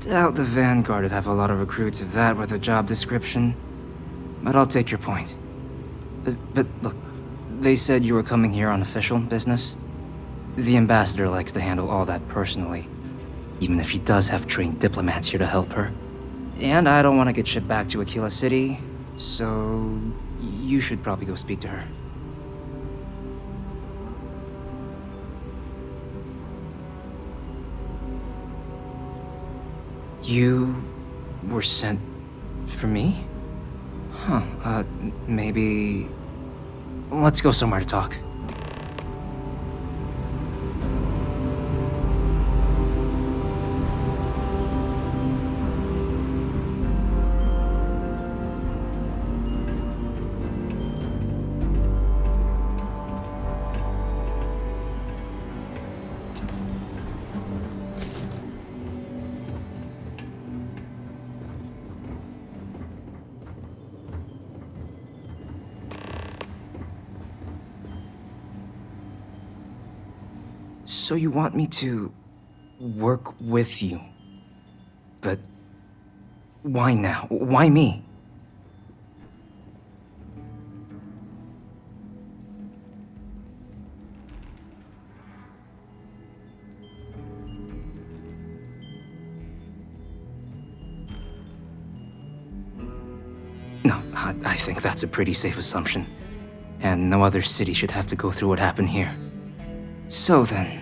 Doubt the Vanguard would have a lot of recruits if that were the job description. But I'll take your point. But look, they said you were coming here on official business. The ambassador likes to handle all that personally, even if she does have trained diplomats here to help her. And I don't want to get shipped back to Aquila City, so you should probably go speak to her. You were sent for me? Huh, maybe... Let's go somewhere to talk. So you want me to work with you? But why now? Why me? No, I think that's a pretty safe assumption. And no other city should have to go through what happened here. So then,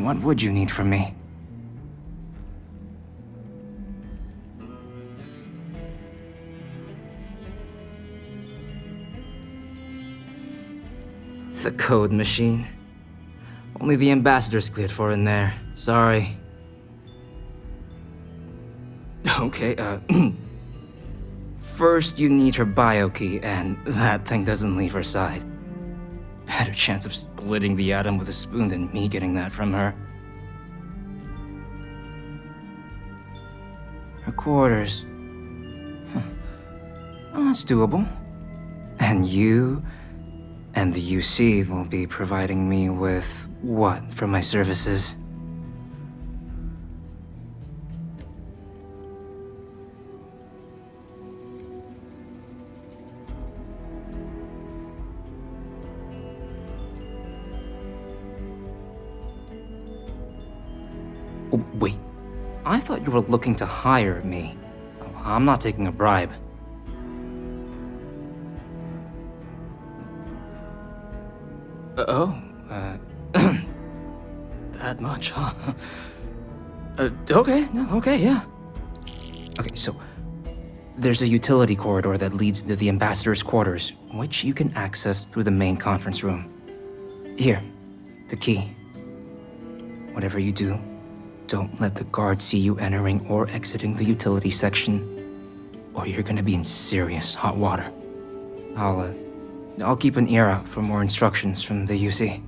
what would you need from me? The code machine. Only the ambassador's cleared for in there. Sorry. Okay, First, you need her bio key, and that thing doesn't leave her side. Better chance of splitting the atom with a spoon than me getting that from her. Her quarters. Huh. Oh, that's doable. And you and the UC will be providing me with what for my services? Oh, wait, I thought you were looking to hire me. I'm not taking a bribe. That much, huh? Okay, no, okay, yeah. Okay, so there's a utility corridor that leads into the ambassador's quarters, which you can access through the main conference room. Here, the key. Whatever you do, don't let the guards see you entering or exiting the utility section, or you're gonna be in serious hot water. I'll keep an ear out for more instructions from the UC.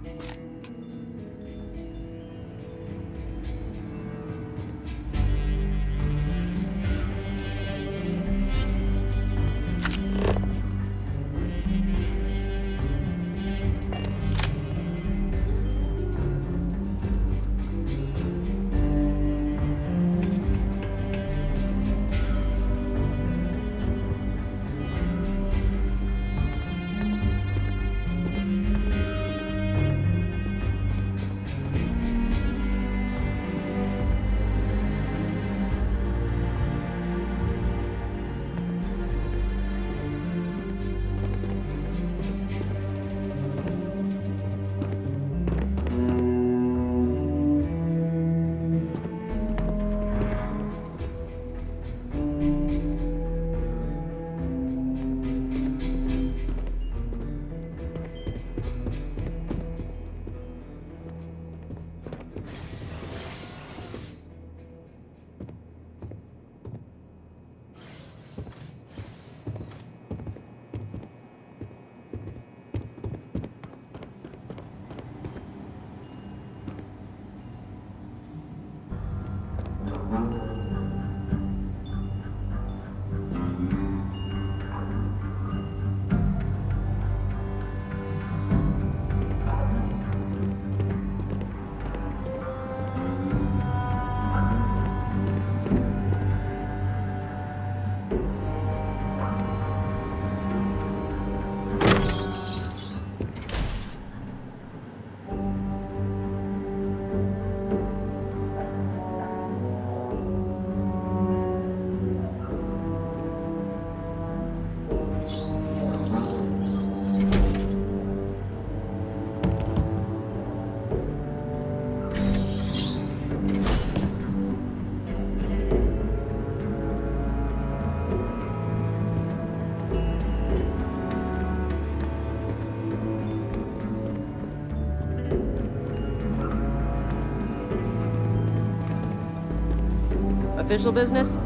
Official business?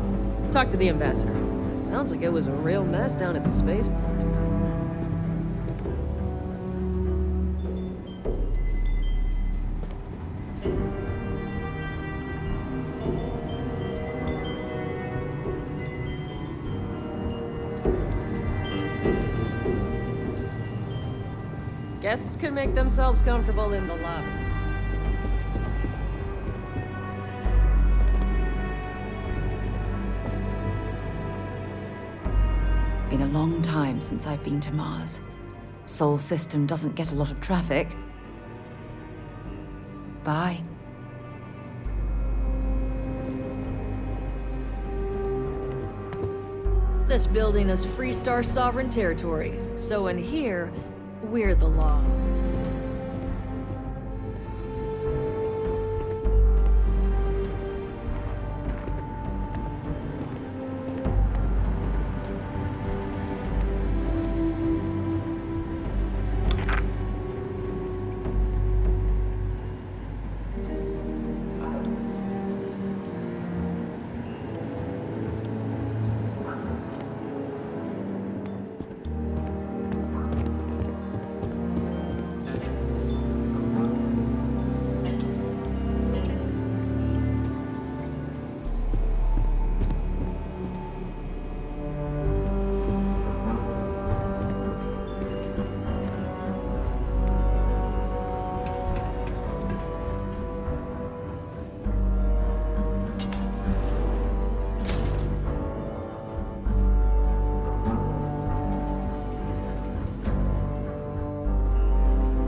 Talk to the ambassador. Sounds like it was a real mess down at the spaceport. Guests can make themselves comfortable in the lobby. been a long time since I've been to Mars. Sol system doesn't get a lot of traffic. Bye. This building is Freestar sovereign territory, so in here, we're the law.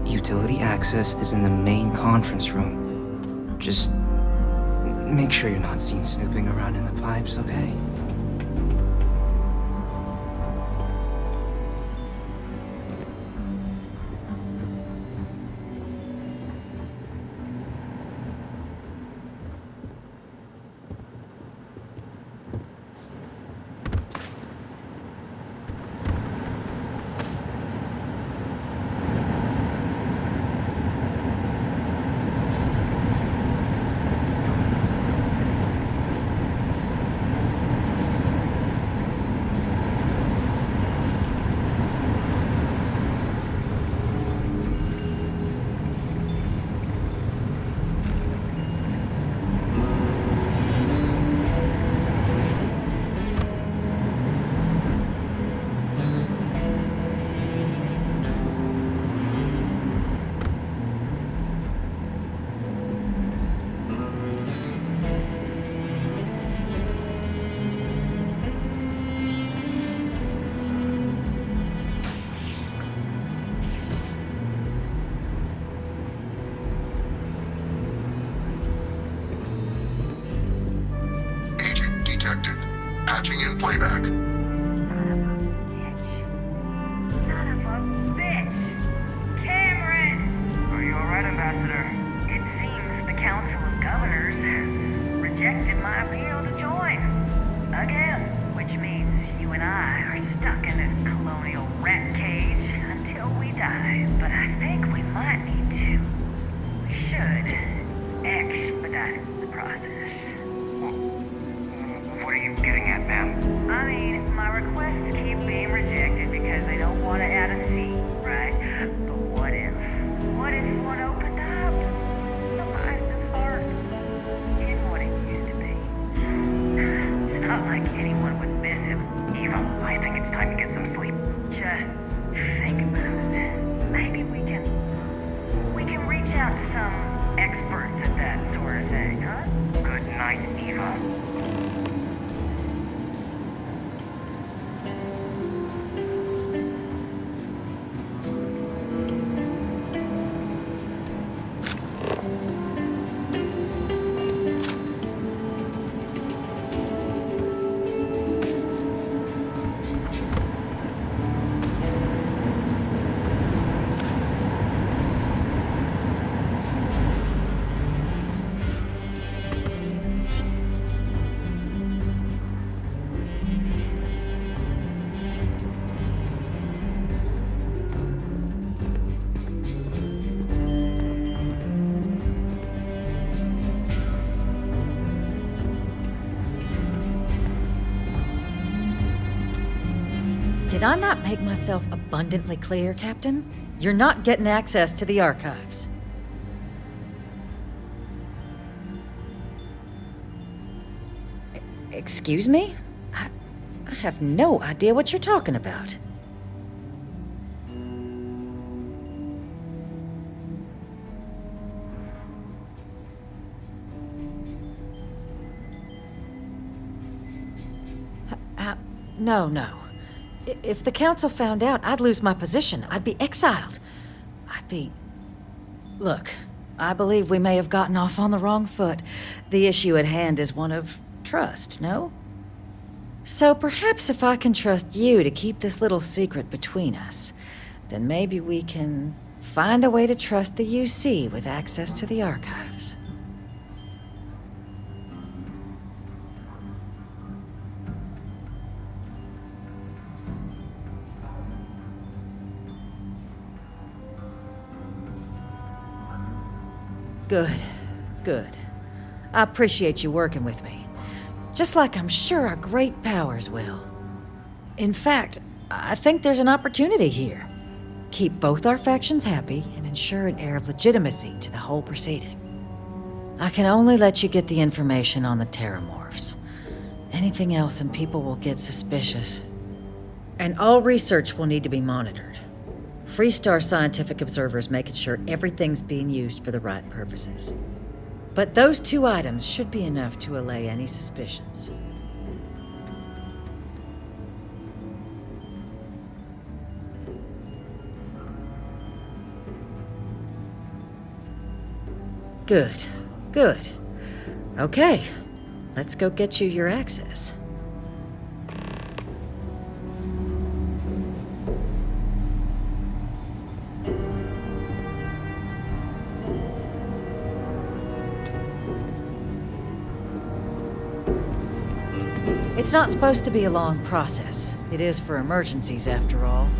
Utility access is in the main conference room. Just make sure you're not seen snooping around in the pipes, okay? Patching in playback. Are you alright, Ambassador? It seems the Council of Governors has rejected my appeal to join. Again. Which means you and I are stuck in this colonial rat cage until we die. But I think we might need to. We should expedite the process. What are you getting at, ma'am? I mean, my requests keep being rejected because they don't want to add a seat, right? But what if one opened up? The license heart is what it used to be. It's not like anyone would miss him. Eva, I think it's time to get some sleep. Just think about it. Maybe we can reach out to some experts at that sort of thing, huh? Good night, Eva. Did I not make myself abundantly clear, Captain? You're not getting access to the archives. Excuse me? I have no idea what you're talking about. No. If the council found out, I'd lose my position. I'd be exiled. Look, I believe we may have gotten off on the wrong foot. The issue at hand is one of trust, no? So perhaps if I can trust you to keep this little secret between us, then maybe we can find a way to trust the UC with access to the archives. Good. I appreciate you working with me. Just like I'm sure our great powers will. In fact, I think there's an opportunity here. Keep both our factions happy and ensure an air of legitimacy to the whole proceeding. I can only let you get the information on the Terramorphs. Anything else and people will get suspicious. And all research will need to be monitored. Freestar scientific observers making sure everything's being used for the right purposes. But those 2 items should be enough to allay any suspicions. Good. Okay, let's go get you your access. It's not supposed to be a long process. It is for emergencies, after all.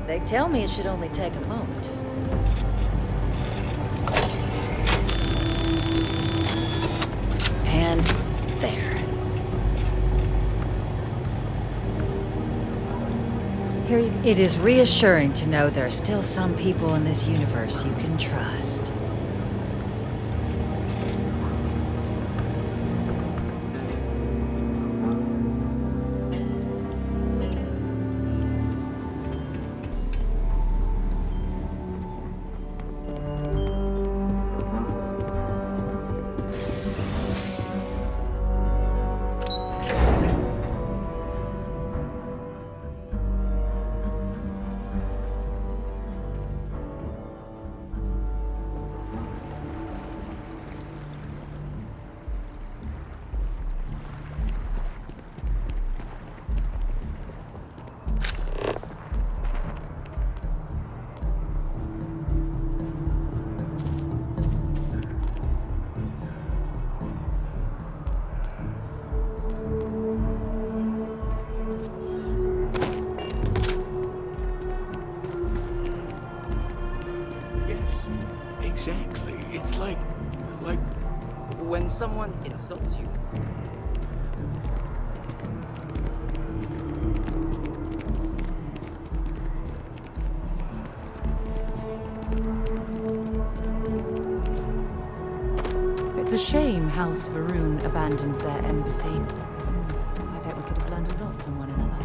They tell me it should only take a moment. And there. It is reassuring to know there are still some people in this universe you can trust. Exactly. It's like when someone insults you. It's a shame House Varun abandoned their embassy. I bet we could have learned a lot from one another.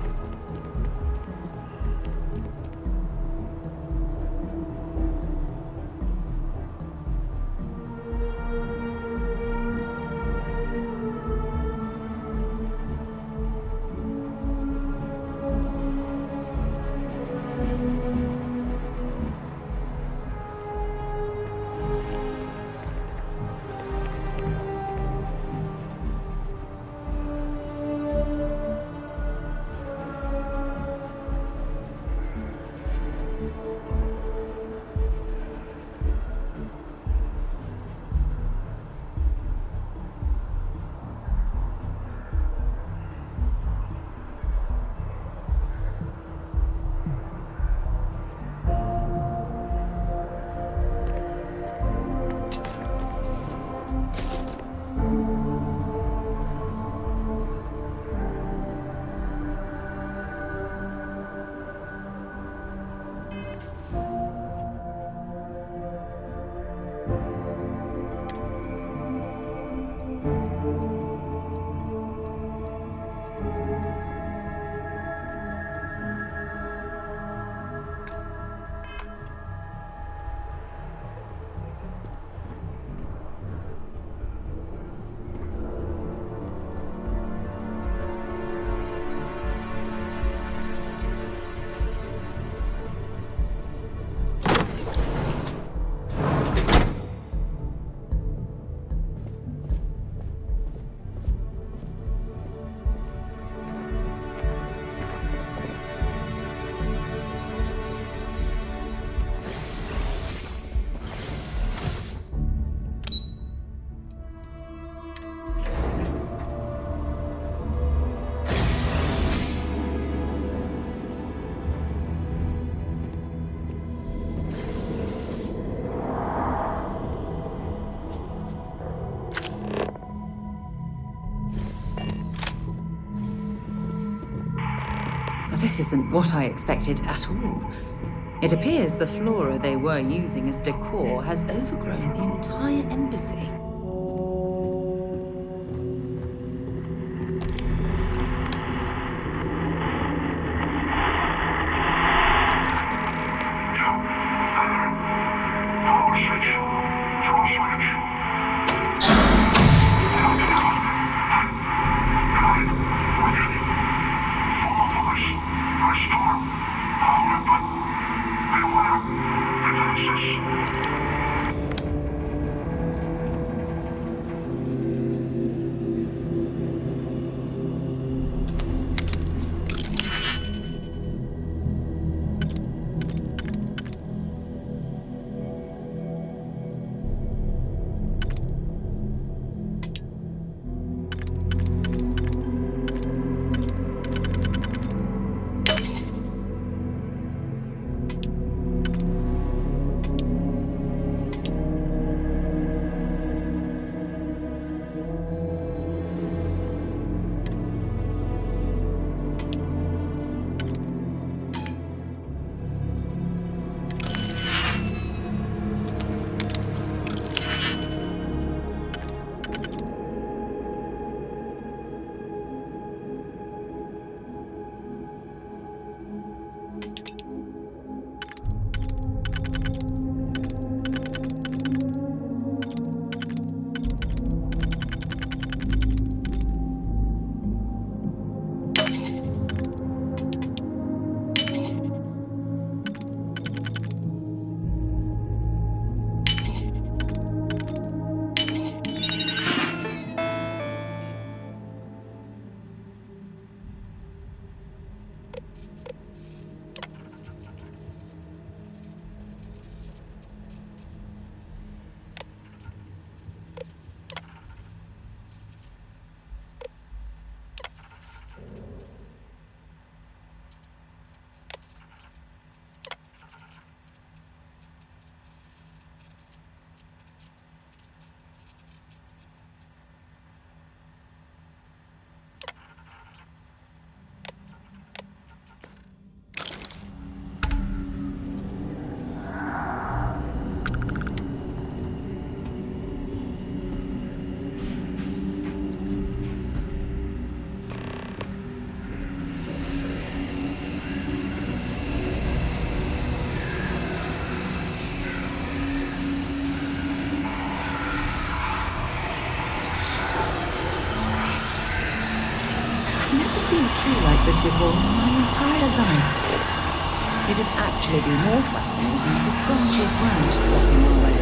This isn't what I expected at all. It appears the flora they were using as decor has overgrown the entire embassy. Seen a tree like this before in my entire life. It'd actually be more fascinating if its branches weren't blocking our way.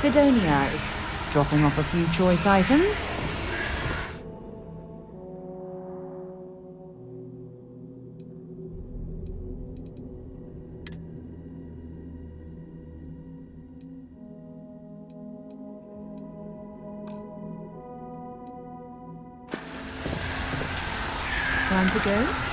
Sidonia is dropping off a few choice items. Time to go?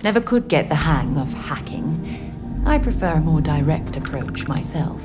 Never could get the hang of hacking. I prefer a more direct approach myself.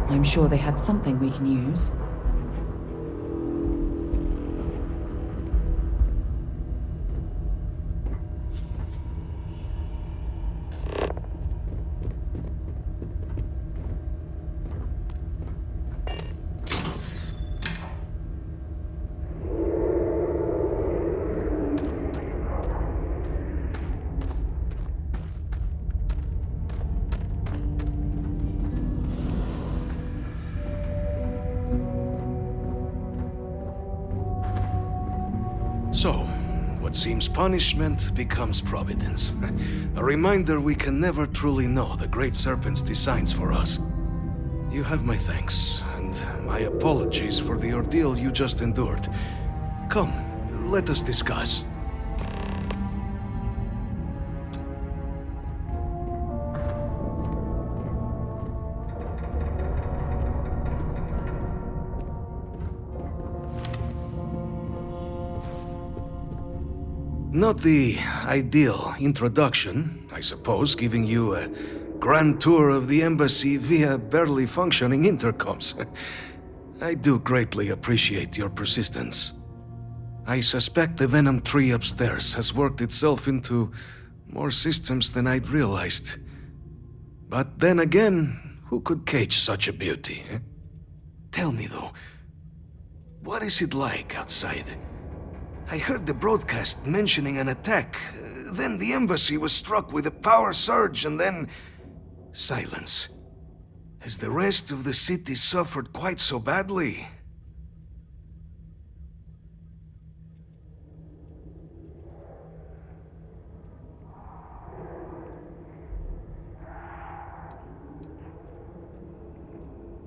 I'm sure they had something we can use. So, what seems punishment becomes providence. A reminder we can never truly know the Great Serpent's designs for us. You have my thanks, and my apologies for the ordeal you just endured. Come, let us discuss. Not the ideal introduction, I suppose, giving you a grand tour of the embassy via barely functioning intercoms. I do greatly appreciate your persistence. I suspect the Venom tree upstairs has worked itself into more systems than I'd realized. But then again, who could cage such a beauty? Eh? Tell me though, what is it like outside? I heard the broadcast mentioning an attack. Then the embassy was struck with a power surge and then silence. Has the rest of the city suffered quite so badly?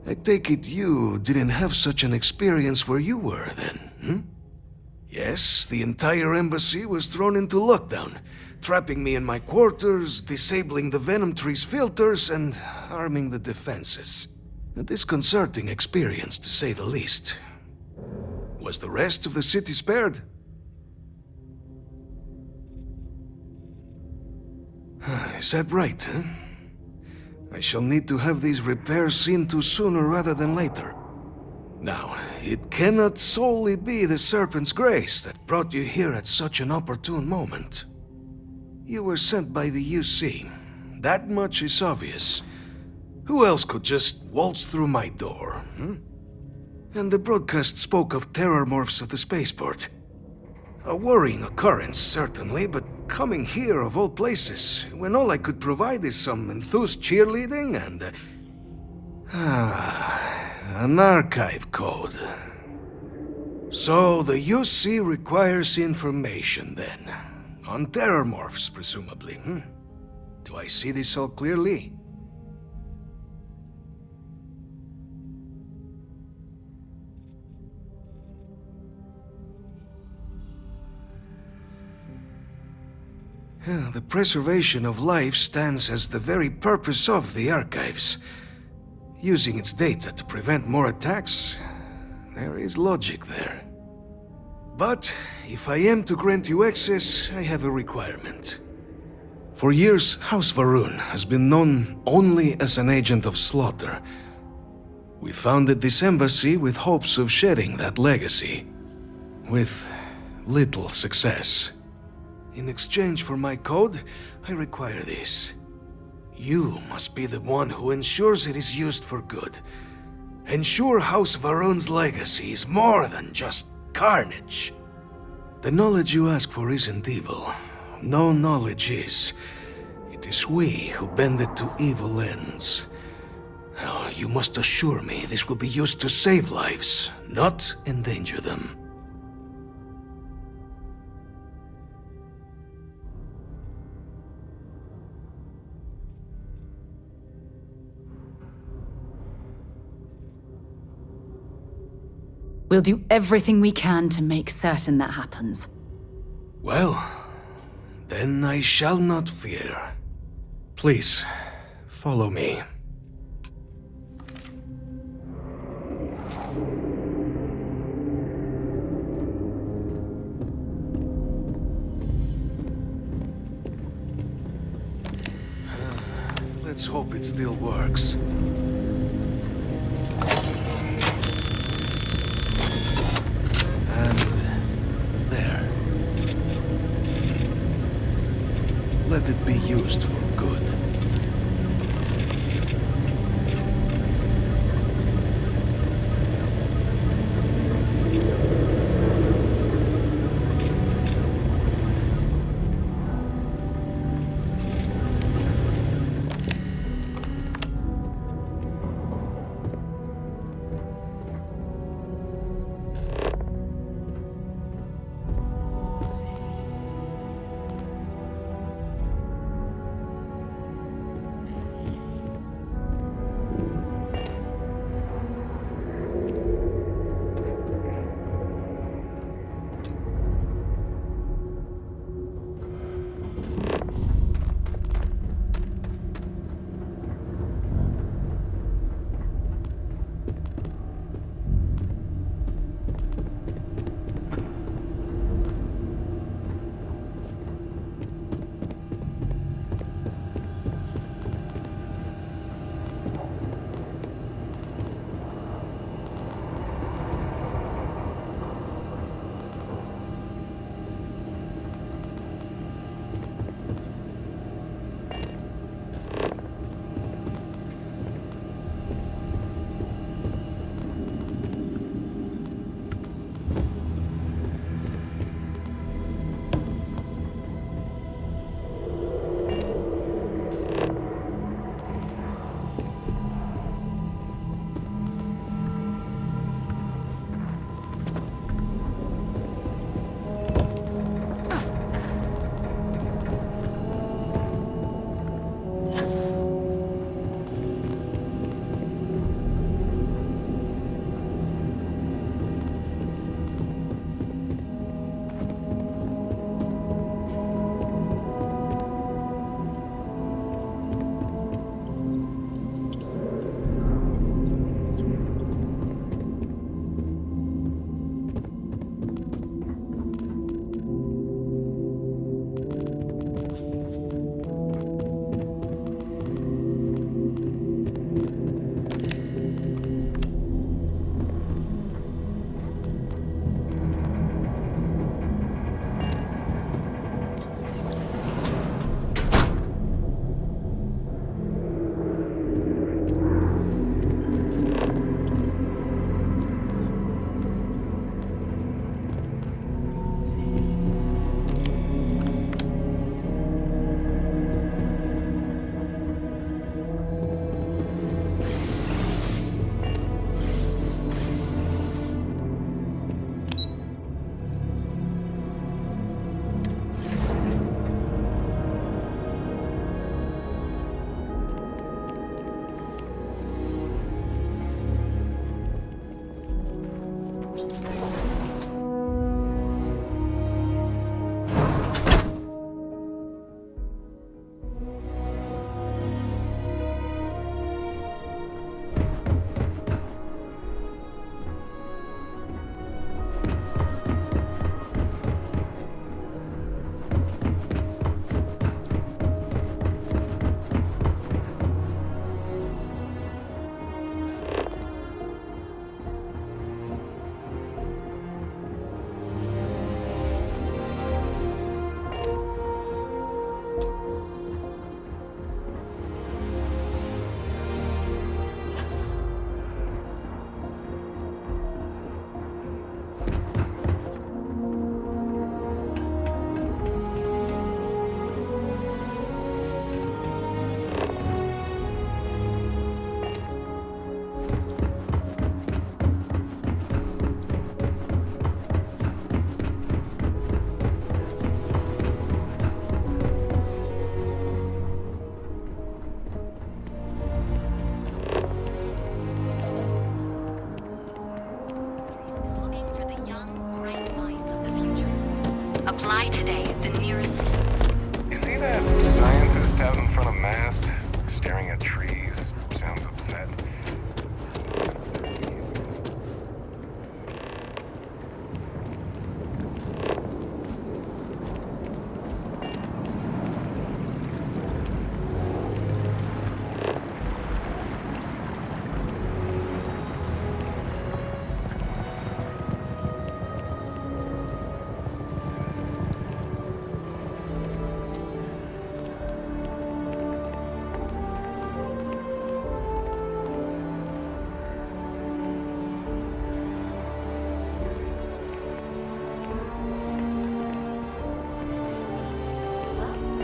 I take it you didn't have such an experience where you were then, hmm? Yes, the entire embassy was thrown into lockdown, trapping me in my quarters, disabling the Venom tree's filters, and arming the defenses. A disconcerting experience, to say the least. Was the rest of the city spared? Is that right, huh? I shall need to have these repairs seen to sooner rather than later. Now, it cannot solely be the Serpent's grace that brought you here at such an opportune moment. You were sent by the UC. That much is obvious. Who else could just waltz through my door, hmm? And the broadcast spoke of terror morphs at the spaceport. A worrying occurrence, certainly, but coming here of all places, when all I could provide is some enthused cheerleading and... an archive code. So the UC requires information, then. On terror morphs, presumably, hmm? Do I see this all clearly? The preservation of life stands as the very purpose of the archives. Using its data to prevent more attacks, there is logic there. But if I am to grant you access, I have a requirement. For years, House Varun has been known only as an agent of slaughter. We founded this embassy with hopes of shedding that legacy, with little success. In exchange for my code, I require this. You must be the one who ensures it is used for good. Ensure House Varun's legacy is more than just carnage. The knowledge you ask for isn't evil. No knowledge is. It is we who bend it to evil ends. Now, you must assure me this will be used to save lives, not endanger them. We'll do everything we can to make certain that happens. Well, then I shall not fear. Please, follow me. Let's hope it still works. Let it be used for good. Fly today at the nearest... You see that scientist out in front of mast? Staring at trees. Sounds upset.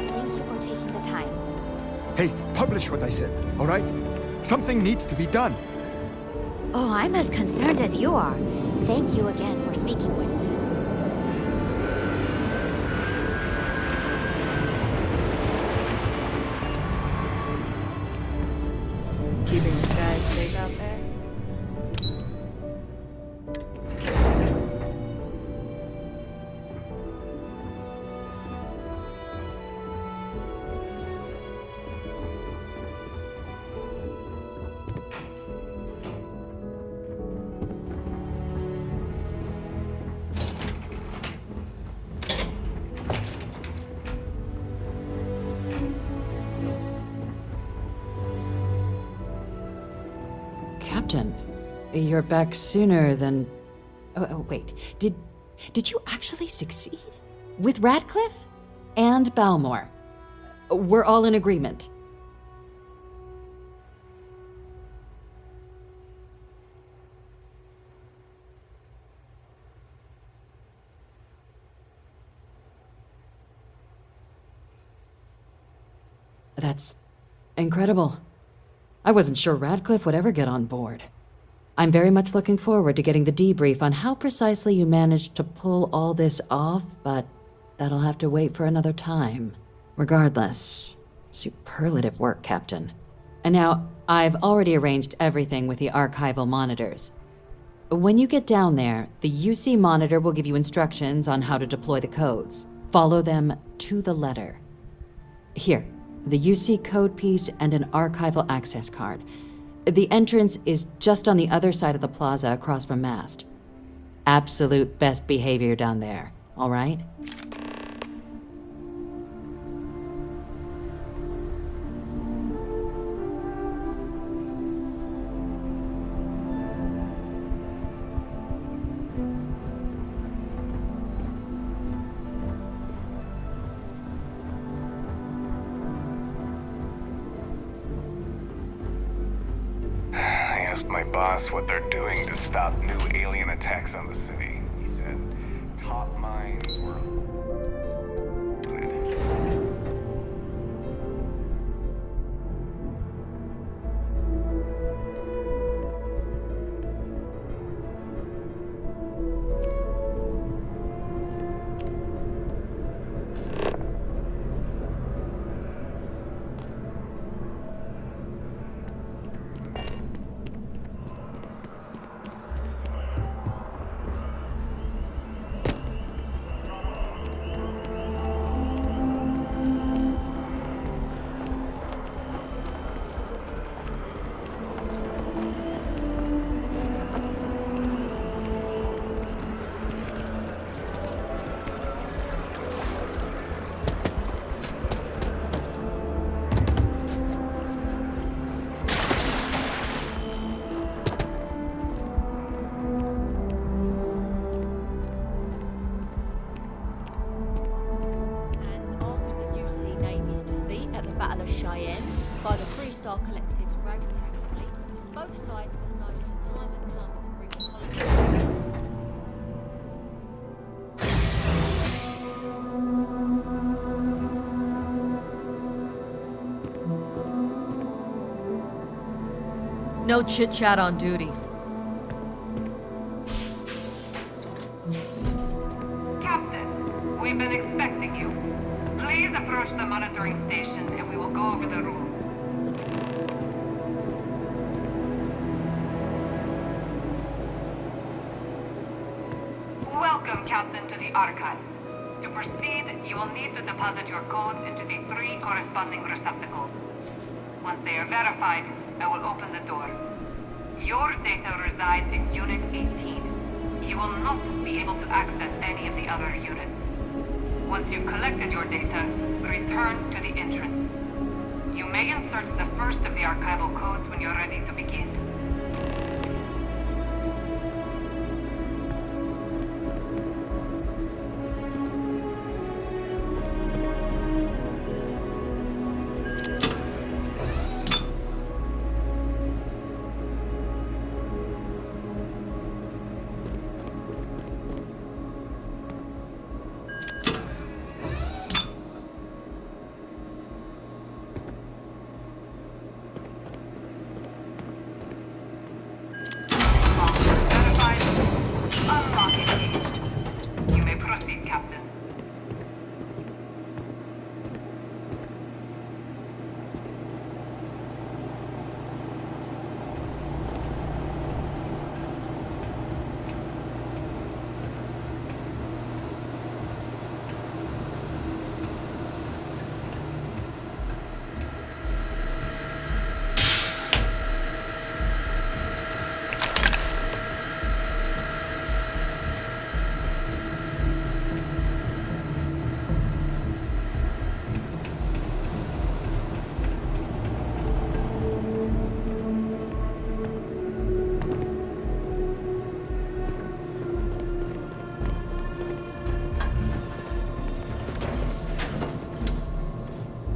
Thank you for taking the time. Hey, publish what I said, all right? Something needs to be done. Oh, I'm as concerned as you are. Thank you again for speaking with me. Keeping the skies safe out there? Captain, you're back sooner than... Oh, wait. Did you actually succeed? With Radcliffe? And Balmore? We're all in agreement. That's incredible. I wasn't sure Radcliffe would ever get on board. I'm very much looking forward to getting the debrief on how precisely you managed to pull all this off, but that'll have to wait for another time. Regardless, superlative work, Captain. And now, I've already arranged everything with the archival monitors. When you get down there, the UC monitor will give you instructions on how to deploy the codes. Follow them to the letter. Here, the UC code piece and an archival access card. The entrance is just on the other side of the plaza across from Mast. Absolute best behavior down there, all right? I asked my boss what they're doing to stop new alien attacks on the city. He said top minds were... By the Freestar Collective's ragtag fleet, both sides decided the time had come to bring colonists. No chit-chat on duty. Captain, we've been expecting you. Please approach the monitoring station and we will go over the rules. Welcome, Captain, to the Archives. To proceed, you will need to deposit your codes into the 3 corresponding receptacles. Once they are verified, I will open the door. Your data resides in Unit 18. You will not be able to access any of the other units. Once you've collected your data, return to the entrance. You may insert the first of the archival codes when you're ready to begin.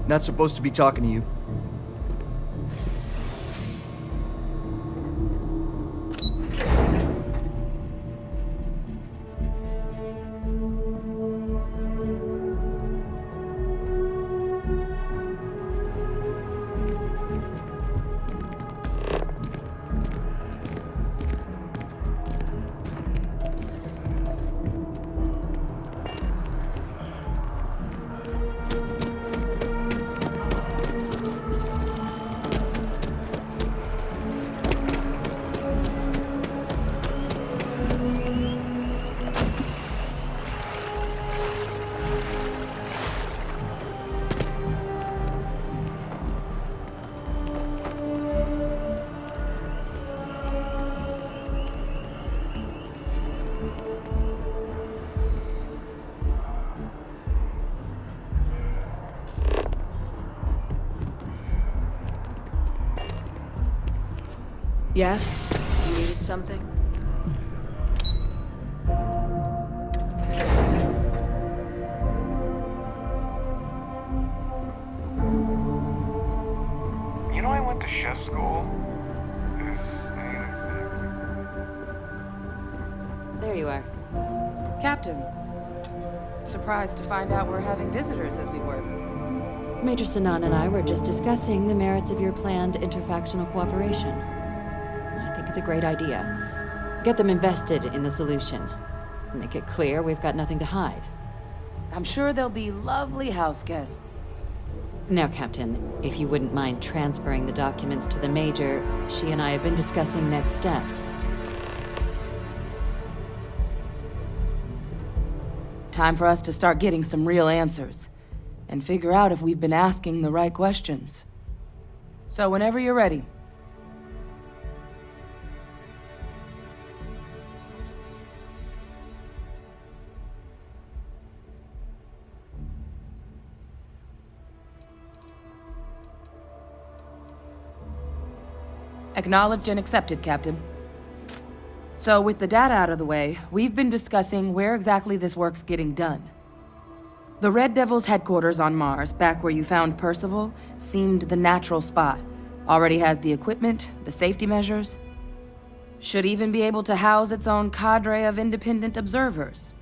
Not supposed to be talking to you. Yes? You needed something? You know, I went to chef school. There you are. Captain. Surprised to find out we're having visitors as we work. Major Sinan and I were just discussing the merits of your planned interfactional cooperation. I think it's a great idea. Get them invested in the solution. Make it clear we've got nothing to hide. I'm sure they'll be lovely house guests. Now, Captain, if you wouldn't mind transferring the documents to the Major, she and I have been discussing next steps. Time for us to start getting some real answers, and figure out if we've been asking the right questions. So whenever you're ready. Acknowledged and accepted, Captain. So with the data out of the way, we've been discussing where exactly this work's getting done. The Red Devil's headquarters on Mars, back where you found Percival, seemed the natural spot. Already has the equipment, the safety measures. Should even be able to house its own cadre of independent observers.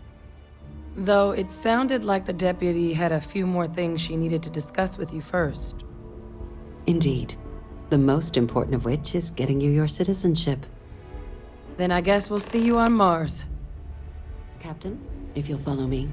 Though it sounded like the deputy had a few more things she needed to discuss with you first. Indeed. The most important of which is getting you your citizenship. Then I guess we'll see you on Mars. Captain, if you'll follow me.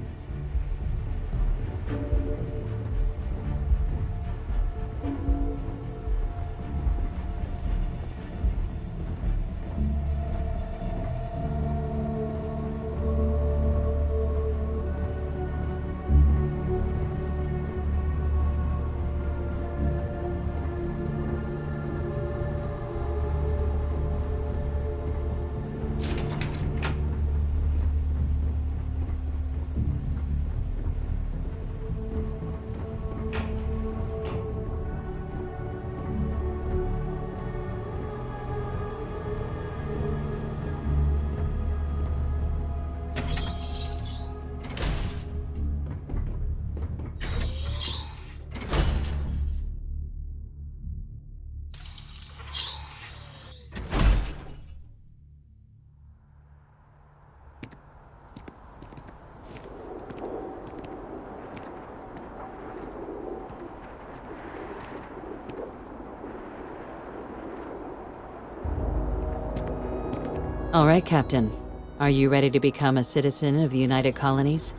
All right, Captain. Are you ready to become a citizen of the United Colonies?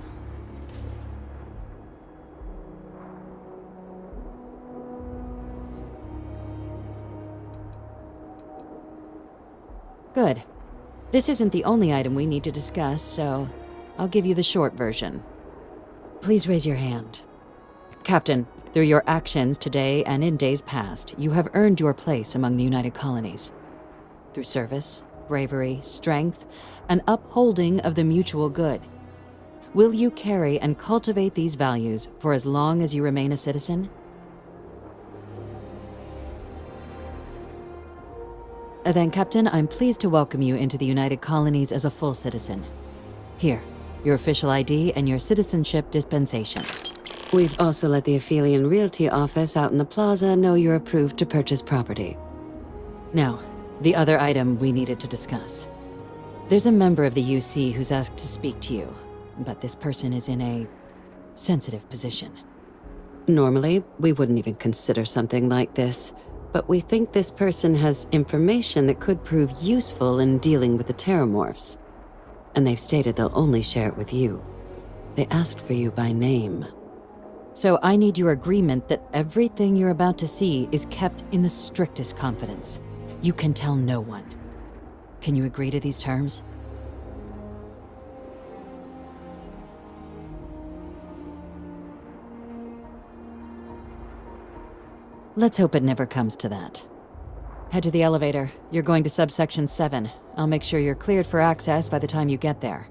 Good. This isn't the only item we need to discuss, so I'll give you the short version. Please raise your hand. Captain, through your actions today and in days past, you have earned your place among the United Colonies. Through service, bravery, strength, and upholding of the mutual good. Will you carry and cultivate these values for as long as you remain a citizen? Then, Captain, I'm pleased to welcome you into the United Colonies as a full citizen. Here, your official ID and your citizenship dispensation. We've also let the Aphelion Realty office out in the plaza know you're approved to purchase property. Now, the other item we needed to discuss. There's a member of the UC who's asked to speak to you, but this person is in a sensitive position. Normally, we wouldn't even consider something like this, but we think this person has information that could prove useful in dealing with the Terramorphs. And they've stated they'll only share it with you. They asked for you by name. So I need your agreement that everything you're about to see is kept in the strictest confidence. You can tell no one. Can you agree to these terms? Let's hope it never comes to that. Head to the elevator. You're going to subsection 7. I'll make sure you're cleared for access by the time you get there.